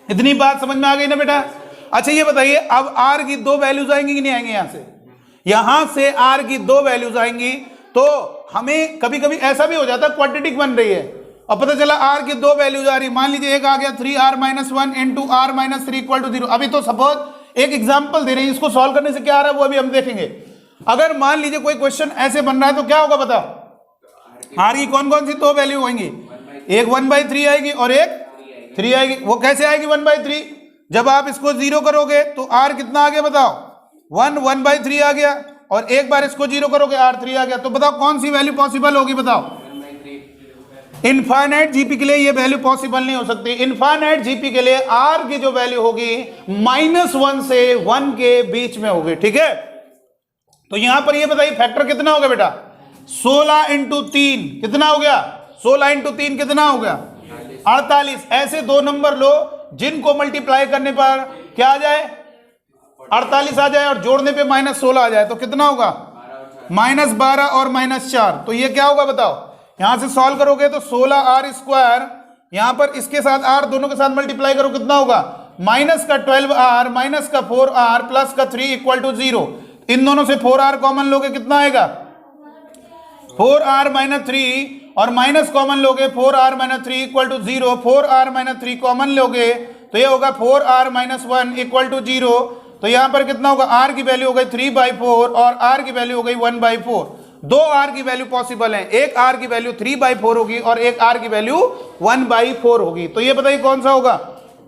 इतनी बात समझ में आ गई ना बेटा। अच्छा ये बताइए अब r की दो वैल्यूज आएंगी कि नहीं आएंगी, यहां से r की दो वैल्यूज आएंगी। तो हमें कभी कभी ऐसा भी हो जाता है क्वाड्रेटिक बन रही है और पता चला r की दो वैल्यूज आ रही, मान लीजिए एक आ गया 3r - 1 × r - 3 = 0। अभी तो सपोज एक एग्जांपल दे रहे हैं, इसको सॉल्व करने से क्या आ रहा है वो अभी हम देखेंगे। अगर मान लीजिए कोई क्वेश्चन ऐसे बन रहा है तो क्या होगा बताओ, r की कौन कौन सी दो वैल्यू होंगी, एक 1/3 आएगी और एक 3 आएगी। वो कैसे आएगी 1/3, जब आप इसको 0 करोगे तो r कितना आ गया बताओ, 1/3 आ गया, और एक बार इसको 0 करोगे r 3 आ गया। तो बताओ कौन सी वैल्यू पॉसिबल होगी, बताओ। इनफाइनाइट जीपी के लिए ये वैल्यू पॉसिबल नहीं हो सकती। इनफाइनाइट जीपी के लिए r की जो वैल्यू होगी -1 से 1 के बीच में होगी, ठीक है। तो यहां पर ये बताइए फैक्टर कितना हो गया बेटा, 16 × 3 कितना हो गया, 16 × 3 कितना हो गया, 48। ऐसे दो नंबर लो जिनको मल्टीप्लाई करने पर क्या आ जाए, 48 आ जाए और जोड़ने पे -16 आ जाए, तो कितना होगा, -12 और -4। तो ये क्या होगा बताओ, यहां से सॉल्व करोगे तो 16r², यहां पर इसके साथ r दोनों के साथ मल्टीप्लाई करो कितना होगा, -12r -4r प्लस का 3 = 0। इन दोनों से 4r कॉमन लोगे कितना आएगा, 4r - 3 और माइनस कॉमन लोगे 4r - 3 = 0। 4r - 3 कॉमन लोगे तो ये होगा 4r - 1 = 0। तो यहां पर कितना होगा, r की वैल्यू हो गई 3/4 और r की वैल्यू हो गई 1/4। दो r की वैल्यू पॉसिबल है, एक r की वैल्यू 3/4 होगी और एक r की वैल्यू 1/4 होगी। तो ये बताइए कौन सा होगा,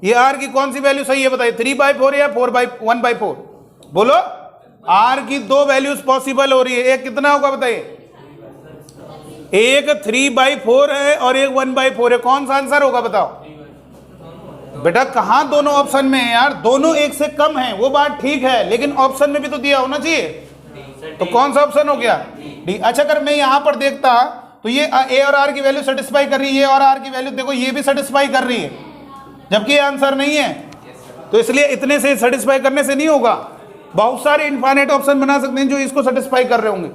ये r की कौन सी वैल्यू सही है बताइए, 3/4 या 1/4, बोलो। r की दो वैल्यूज पॉसिबल हो रही है, एक कितना होगा बताइए, एक 3/4 है और एक 1/4 है, कौन सा आंसर होगा बताओ बेटा? कहां दोनों ऑप्शन में है यार? दोनों एक से कम है, वो बात ठीक है, लेकिन ऑप्शन में भी तो दिया होना चाहिए, तो कौन सा ऑप्शन हो गया? डी। अच्छा, अगर मैं यहां पर देखता तो ये ए और आर की वैल्यू सेटिस्फाई कर रही है, और आर की वैल्यू देखो ये भी सेटिस्फाई कर रही है, जबकि ये आंसर नहीं है, तो इसलिए इतने से सेटिस्फाई करने से नहीं होगा, बहुत सारे इनफाइनाइट ऑप्शन बना सकते हैं जो इसको सेटिस्फाई कर रहे होंगे।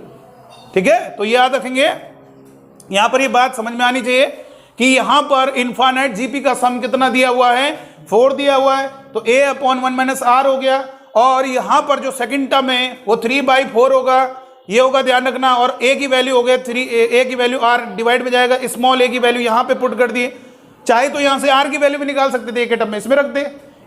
ठीक है, तो याद रखेंगे, यहां पर ये बात समझ में आनी चाहिए कि यहां पर इनफाइनाइट जीपी का सम कितना दिया हुआ है? 4 दिया हुआ है, तो a/1 - r हो गया, और यहां पर जो सेकंड टर्म है वो 3/4 होगा, ये होगा, ध्यान रखना, और a की वैल्यू हो गया 3, a की वैल्यू r डिवाइड में जाएगा, स्मॉल a की वैल्यू यहां पे पुट कर दिए, चाहे तो यहां से r की वैल्यू भी निकाल सकते थे, एक टर्म में इसमें रख दे,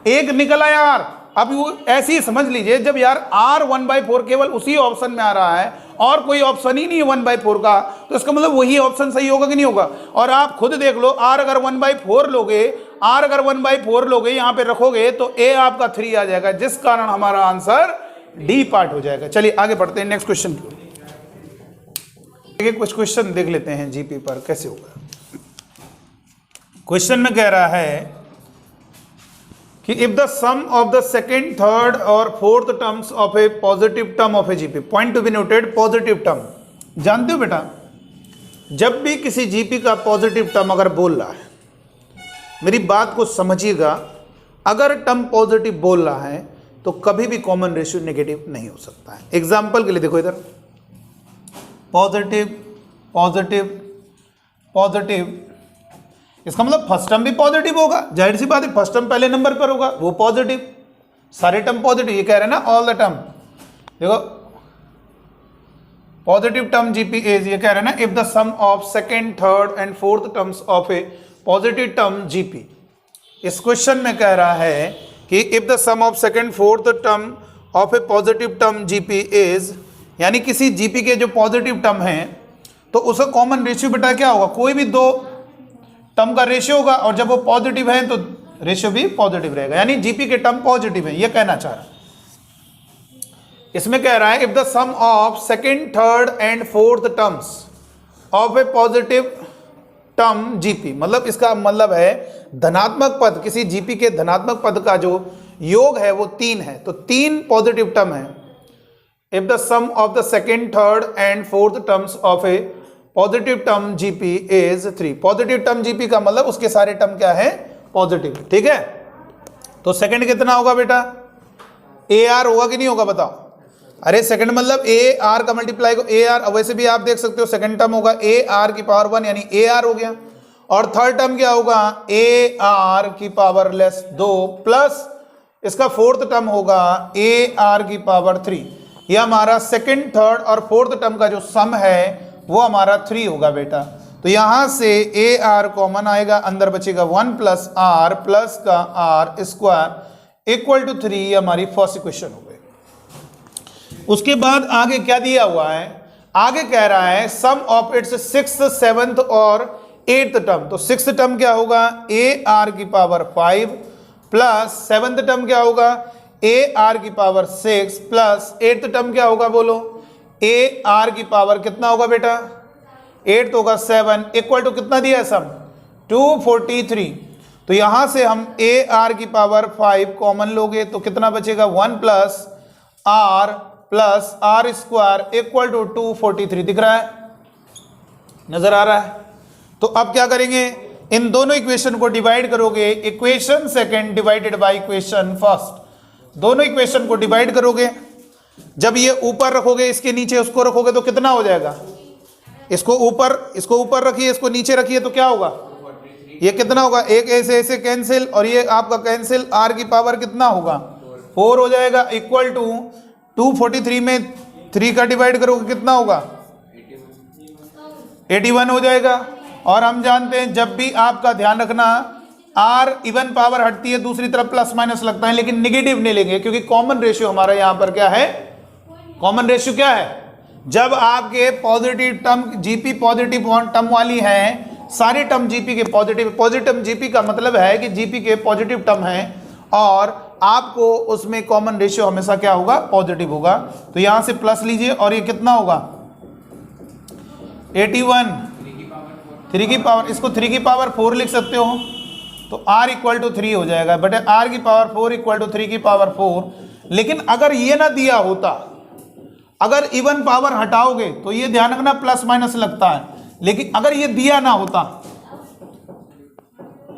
एक निकल आया r। अब वो ऐसे ही समझ लीजिए, जब यार r 1/4 केवल उसी ऑप्शन में आ रहा है और कोई ऑप्शन ही नहीं है 1/4 का, तो इसका मतलब वही ऑप्शन सही होगा कि नहीं होगा? और आप खुद देख लो, r अगर 1/4 लोगे, r अगर 1/4 लोगे यहां पे रखोगे तो a आपका 3 आ जाएगा, जिस कारण हमारा आंसर डी पार्ट हो जाएगा। चलिए आगे बढ़ते हैं नेक्स्ट क्वेश्चन की। कुछ क्वेश्चन देख लेते हैं जीपी पर कैसे होगा। क्वेश्चन में कह रहा है कि if the sum of the second, third और fourth terms of a positive term of a GP, point to be noted, positive term, जानते हो बेटा, जब भी किसी जीपी का पॉजिटिव टर्म अगर बोल रहा है, मेरी बात को समझिएगा, अगर टर्म पॉजिटिव बोल रहा है तो कभी भी कॉमन रेशियो नेगेटिव नहीं हो सकता है। एग्जाम्पल के लिए देखो इधर, पॉजिटिव पॉजिटिव पॉजिटिव, इसका मतलब फर्स्ट टर्म भी पॉजिटिव होगा, जाहिर सी बात है, फर्स्ट टर्म पहले नंबर पर होगा, वो पॉजिटिव, सारे टर्म पॉजिटिव, ये कह रहे हैं ना ऑल द टर्म। देखो पॉजिटिव टर्म जीपी इज, ये कह रहे हैं ना, if the sum of second, third and fourth terms of a positive term GP. इस क्वेश्चन में कह रहा है कि if the sum of second, fourth term of a positive term GP is, यानी किसी जीपी के जो पॉजिटिव टर्म है तो उसका कॉमन रेशियो बेटा क्या होगा? कोई भी दो टर्म का रेशियो होगा, और जब वो पॉजिटिव है तो रेशियो भी पॉजिटिव रहेगा, यानी जीपी के टर्म पॉजिटिव है, ये कहना चाह रहा है। इसमें कह रहा है if the sum of second, third and fourth terms of a positive term GP, मतलब इसका मतलब है धनात्मक पद, किसी जीपी के धनात्मक पद का जो योग है वो 3 है, तो 3 पॉजिटिव टर्म है। If the sum of the second, third and fourth terms of a positive term GP is 3, positive term GP का मतलब उसके सारे टर्म क्या है? पॉजिटिव, ठीक है। तो सेकंड कितना होगा बेटा? ए आर होगा कि नहीं होगा बताओ? अरे सेकंड मतलब ए आर का मल्टीप्लाई को ए आर, वैसे भी आप देख सकते हो सेकंड टर्म होगा ए आर की पावर 1 यानी ए आर हो गया, और थर्ड टर्म क्या होगा? ए आर की पावर लेस 2 प्लस इसका फोर्थ टर्म होगा ए आर की पावर 3। यह हमारा सेकंड, थर्ड और फोर्थ टर्म का जो सम है वो हमारा 3 होगा बेटा। तो यहां से ए आर कॉमन आएगा, अंदर बचेगा 1 प्लस आर प्लस का आर स्क्वायर इक्वल टू 3, हमारी फर्स्ट इक्वेशन हो गई। उसके बाद आगे क्या दिया हुआ है? आगे कह रहा है सम ऑफ इट्स 6th, 7th और 8th टर्म। तो 6th टर्म क्या होगा? ए आर की पावर 5 प्लस 7th टर्म क्या होगा? ए आर की पावर 6 प्लस 8th टर्म क्या होगा बोलो? ए आर की पावर कितना होगा बेटा? 8 होगा 7 इक्वल टू कितना दिया है सम? 243। तो यहां से हम ए आर की पावर 5 कॉमन लोगे तो कितना बचेगा? 1 plus r square equal to 243। दिख रहा है? नजर आ रहा है? तो अब क्या करेंगे? इन दोनों इक्वेशन को डिवाइड करोगे, equation second divided by equation first, दोनों इक्वेशन को डिवाइड करोगे। जब ये ऊपर रखोगे, इसके नीचे उसको रखोगे तो कितना हो जाएगा? इसको ऊपर रखिए, इसको नीचे रखिए तो क्या होगा? ये कितना होगा? एक ऐसे कैंसिल, और ये आपका कैंसिल, आर की पावर कितना होगा? 4 हो जाएगा इक्वल टू 243 में 3 का डिवाइड करोगे कितना होगा? 81 हो जाएगा। और हम जानते हैं जब भी आपका ध्यान रखना आर इवन पावर हटती है दूसरी तरफ प्लस माइनस लगता है, लेकिन निगेटिव नहीं लेंगे क्योंकि कॉमन रेशियो हमारा यहां पर क्या है? कॉमन रेशियो क्या है? जब आपके positive term GP positive term वाली है, सारे टर्म जीपी के पॉजिटिव जीपी का मतलब है कि जीपी के पॉजिटिव टर्म है और आपको उसमें कॉमन रेशियो हमेशा क्या होगा? पॉजिटिव होगा। तो यहां से प्लस लीजिए और ये कितना होगा? 81 3 की पावर, इसको 3 की पावर 4 लिख सकते हो तो r इक्वल टू 3 हो जाएगा, बटे r की पावर 4 इक्वल टू 3 की पावर 4। लेकिन अगर ये ना दिया होता, अगर इवन पावर हटाओगे तो ये ध्यान रखना प्लस माइनस लगता है, लेकिन अगर ये दिया ना होता,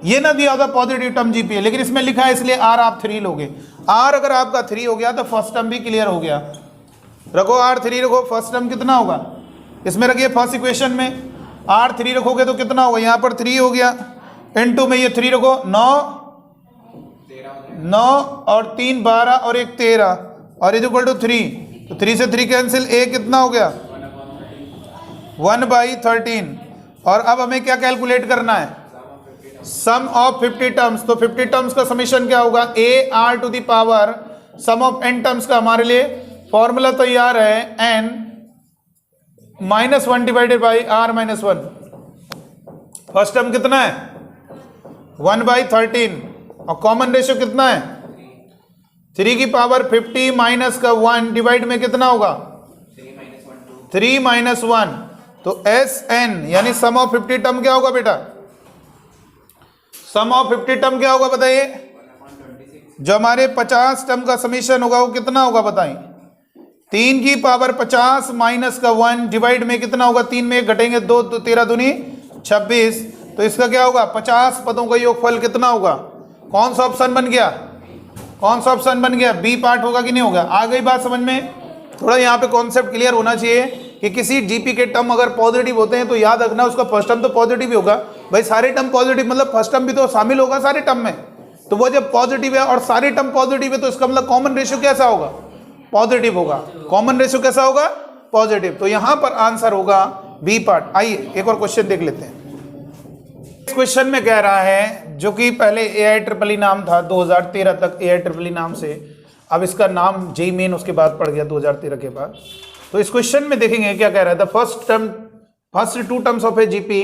ये ना दिया होता पॉजिटिव टर्म जीपी, लेकिन इसमें लिखा है इसलिए r आप 3 लोगे। r अगर आपका 3 हो गया तो फर्स्ट टर्म भी क्लियर हो गया। रखो r 3 रखो, फर्स्ट टर्म कितना होगा, इसमें रखिए फर्स्ट इक्वेशन में r 3 रखोगे तो कितना होगा, यहाँ पर 3 हो गया, इनटू में ये 3 रखो, 9 और 3 12 और 1 13 और इज इक्वल टू 3, तो 3 से 3 कैंसिल, a कितना हो गया 1/13। और अब हमें क्या कैलकुलेट करना है, सम ऑफ 50 टर्म्स। तो 50 टर्म्स का समीशन क्या होगा, a r to the power sum of n terms का हमारे लिए फॉर्मूला तैयार है, n -1 divided by r -1। First term कितना है 1/13 और कॉमन रेशियो कितना है 3 की पावर 50 माइनस का 1 डिवाइड में कितना होगा 3 - 1, तो SN यानी सम ऑफ 50 टर्म क्या होगा बेटा, सम ऑफ 50 टर्म क्या होगा बताइए, जो हमारे 50 टर्म का समीशन होगा वो कितना होगा बताइए, 3 की पावर 50 माइनस का 1 डिवाइड में कितना होगा, 3 में 1 घटेंगे 2, तो 13 दूनी 26, तो इसका क्या होगा 50 पदों का योगफल कितना होगा। कौन सा ऑप्शन बन गया, कौन सा ऑप्शन बन गया, बी पार्ट होगा कि नहीं होगा। आ गई बात समझ में। थोड़ा यहाँ पे कॉन्सेप्ट क्लियर होना चाहिए कि किसी जीपी के टर्म अगर पॉजिटिव होते हैं तो याद रखना उसका फर्स्ट टर्म तो पॉजिटिव ही होगा। भाई सारे टर्म पॉजिटिव मतलब फर्स्ट टर्म भी तो शामिल होगा सारे टर्म में, तो वो जब पॉजिटिव है और सारे टर्म पॉजिटिव है तो इसका मतलब कॉमन रेशियो कैसा होगा, पॉजिटिव होगा। कॉमन रेशियो कैसा होगा, पॉजिटिव। तो यहाँ पर आंसर होगा बी पार्ट। आइए एक और क्वेश्चन देख लेते हैं। इस क्वेश्चन में कह रहा है, जो कि पहले AIEEE नाम था 2013 तक AIEEE नाम से, अब इसका नाम JEE मेन उसके बाद पड़ गया 2013 के बाद। तो इस क्वेश्चन में देखेंगे क्या कह रहा है, the first 2 terms of a GP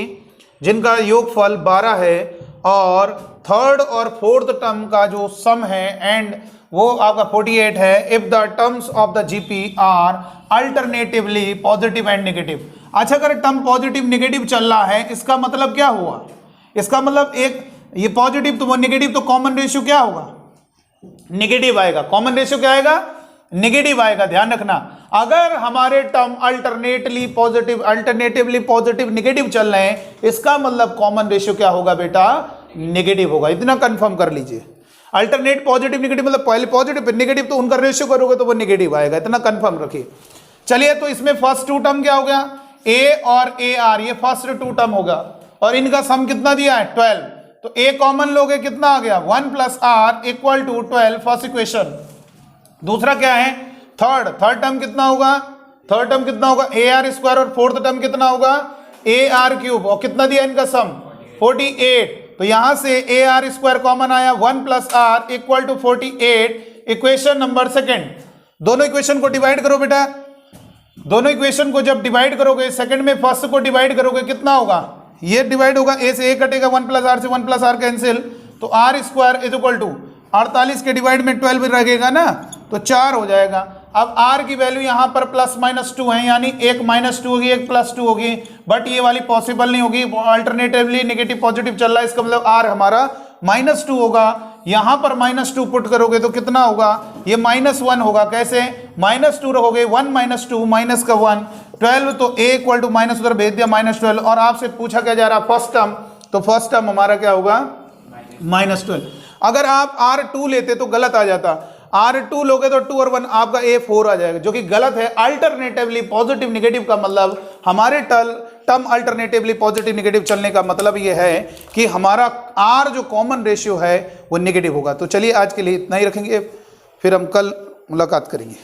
जिनका योगफल 12 है और थर्ड और फोर्थ टर्म का जो सम है एंड वो आपका 48 है, if the terms of the GP are alternatively positive and negative. अच्छा, अगर टर्म पॉजिटिव नेगेटिव चल रहा है इसका मतलब क्या हुआ, इसका मतलब एक ये पॉजिटिव तो वो नेगेटिव, तो कॉमन रेशियो क्या होगा, नेगेटिव आएगा। कॉमन रेशियो क्या आएगा, नेगेटिव आएगा। ध्यान रखना, अगर हमारे टर्म अल्टरनेटिवली पॉजिटिव नेगेटिव चल रहे हैं इसका मतलब कॉमन रेशियो क्या होगा बेटा, नेगेटिव होगा। इतना कंफर्म कर लीजिए। अल्टरनेट पॉजिटिव नेगेटिव मतलब पहले पॉजिटिव नेगेटिव, तो उनका रेशियो करोगे तो वो नेगेटिव आएगा। इतना कंफर्म रखिए। चलिए, तो इसमें फर्स्ट 2 टर्म क्या हो गया, a और AR, ये फर्स्ट 2 टर्म होगा और इनका सम कितना दिया है 12, तो a कॉमन लोगे कितना आ गया 1 + r equal to 12, first equation. दूसरा क्या है, थर्ड टर्म कितना होगा, थर्ड टर्म कितना होगा AR² और फोर्थ टर्म कितना होगा AR³ और कितना दिया इनका सम 48, तो यहां से AR² कॉमन आया 1 + r equal to 48, equation number second. दोनों इक्वेशन को डिवाइड करो बेटा, दोनों इक्वेशन को जब डिवाइड करोगे सेकंड में फर्स्ट को डिवाइड करोगे कितना होगा, ये डिवाइड होगा, a से a कटेगा, 1 + r से 1 + r कैंसिल, तो r² इक्वल टू 48 के डिवाइड में 12 रहेगा ना, तो 4 हो जाएगा। अब r की वैल्यू यहाँ पर +-2 है, यानी एक -2 होगी एक +2 होगी, बट ये वाली पॉसिबल नहीं होगी, अल्टरनेटिवली नेगेटिव पॉजिटिव चल रहा है, इसका मतलब r हमारा -2 होगा। यहाँ पर -2 पुट करोगे तो कितना होगा, ये -1 होगा। कैसे, -2 रखोगे 1 - 2 माइनस का 1 12, तो a इक्वल टू माइनस उधर भेज दिया -12, और आपसे पूछा क्या जा रहा फर्स्ट टर्म, तो फर्स्ट टर्म हमारा क्या होगा -12। अगर आप R2 लेते तो गलत आ जाता, R2 लोगे तो 2 और 1 आपका A4 आ जाएगा, जो कि गलत है। अल्टरनेटिवली पॉजिटिव नेगेटिव का मतलब हमारे टर्म अल्टरनेटिवली पॉजिटिव नेगेटिव चलने का मतलब ये है कि हमारा R जो कॉमन रेशियो है वो नेगेटिव होगा। तो चलिए आज के लिए इतना ही रखेंगे, फिर हम कल मुलाकात करेंगे।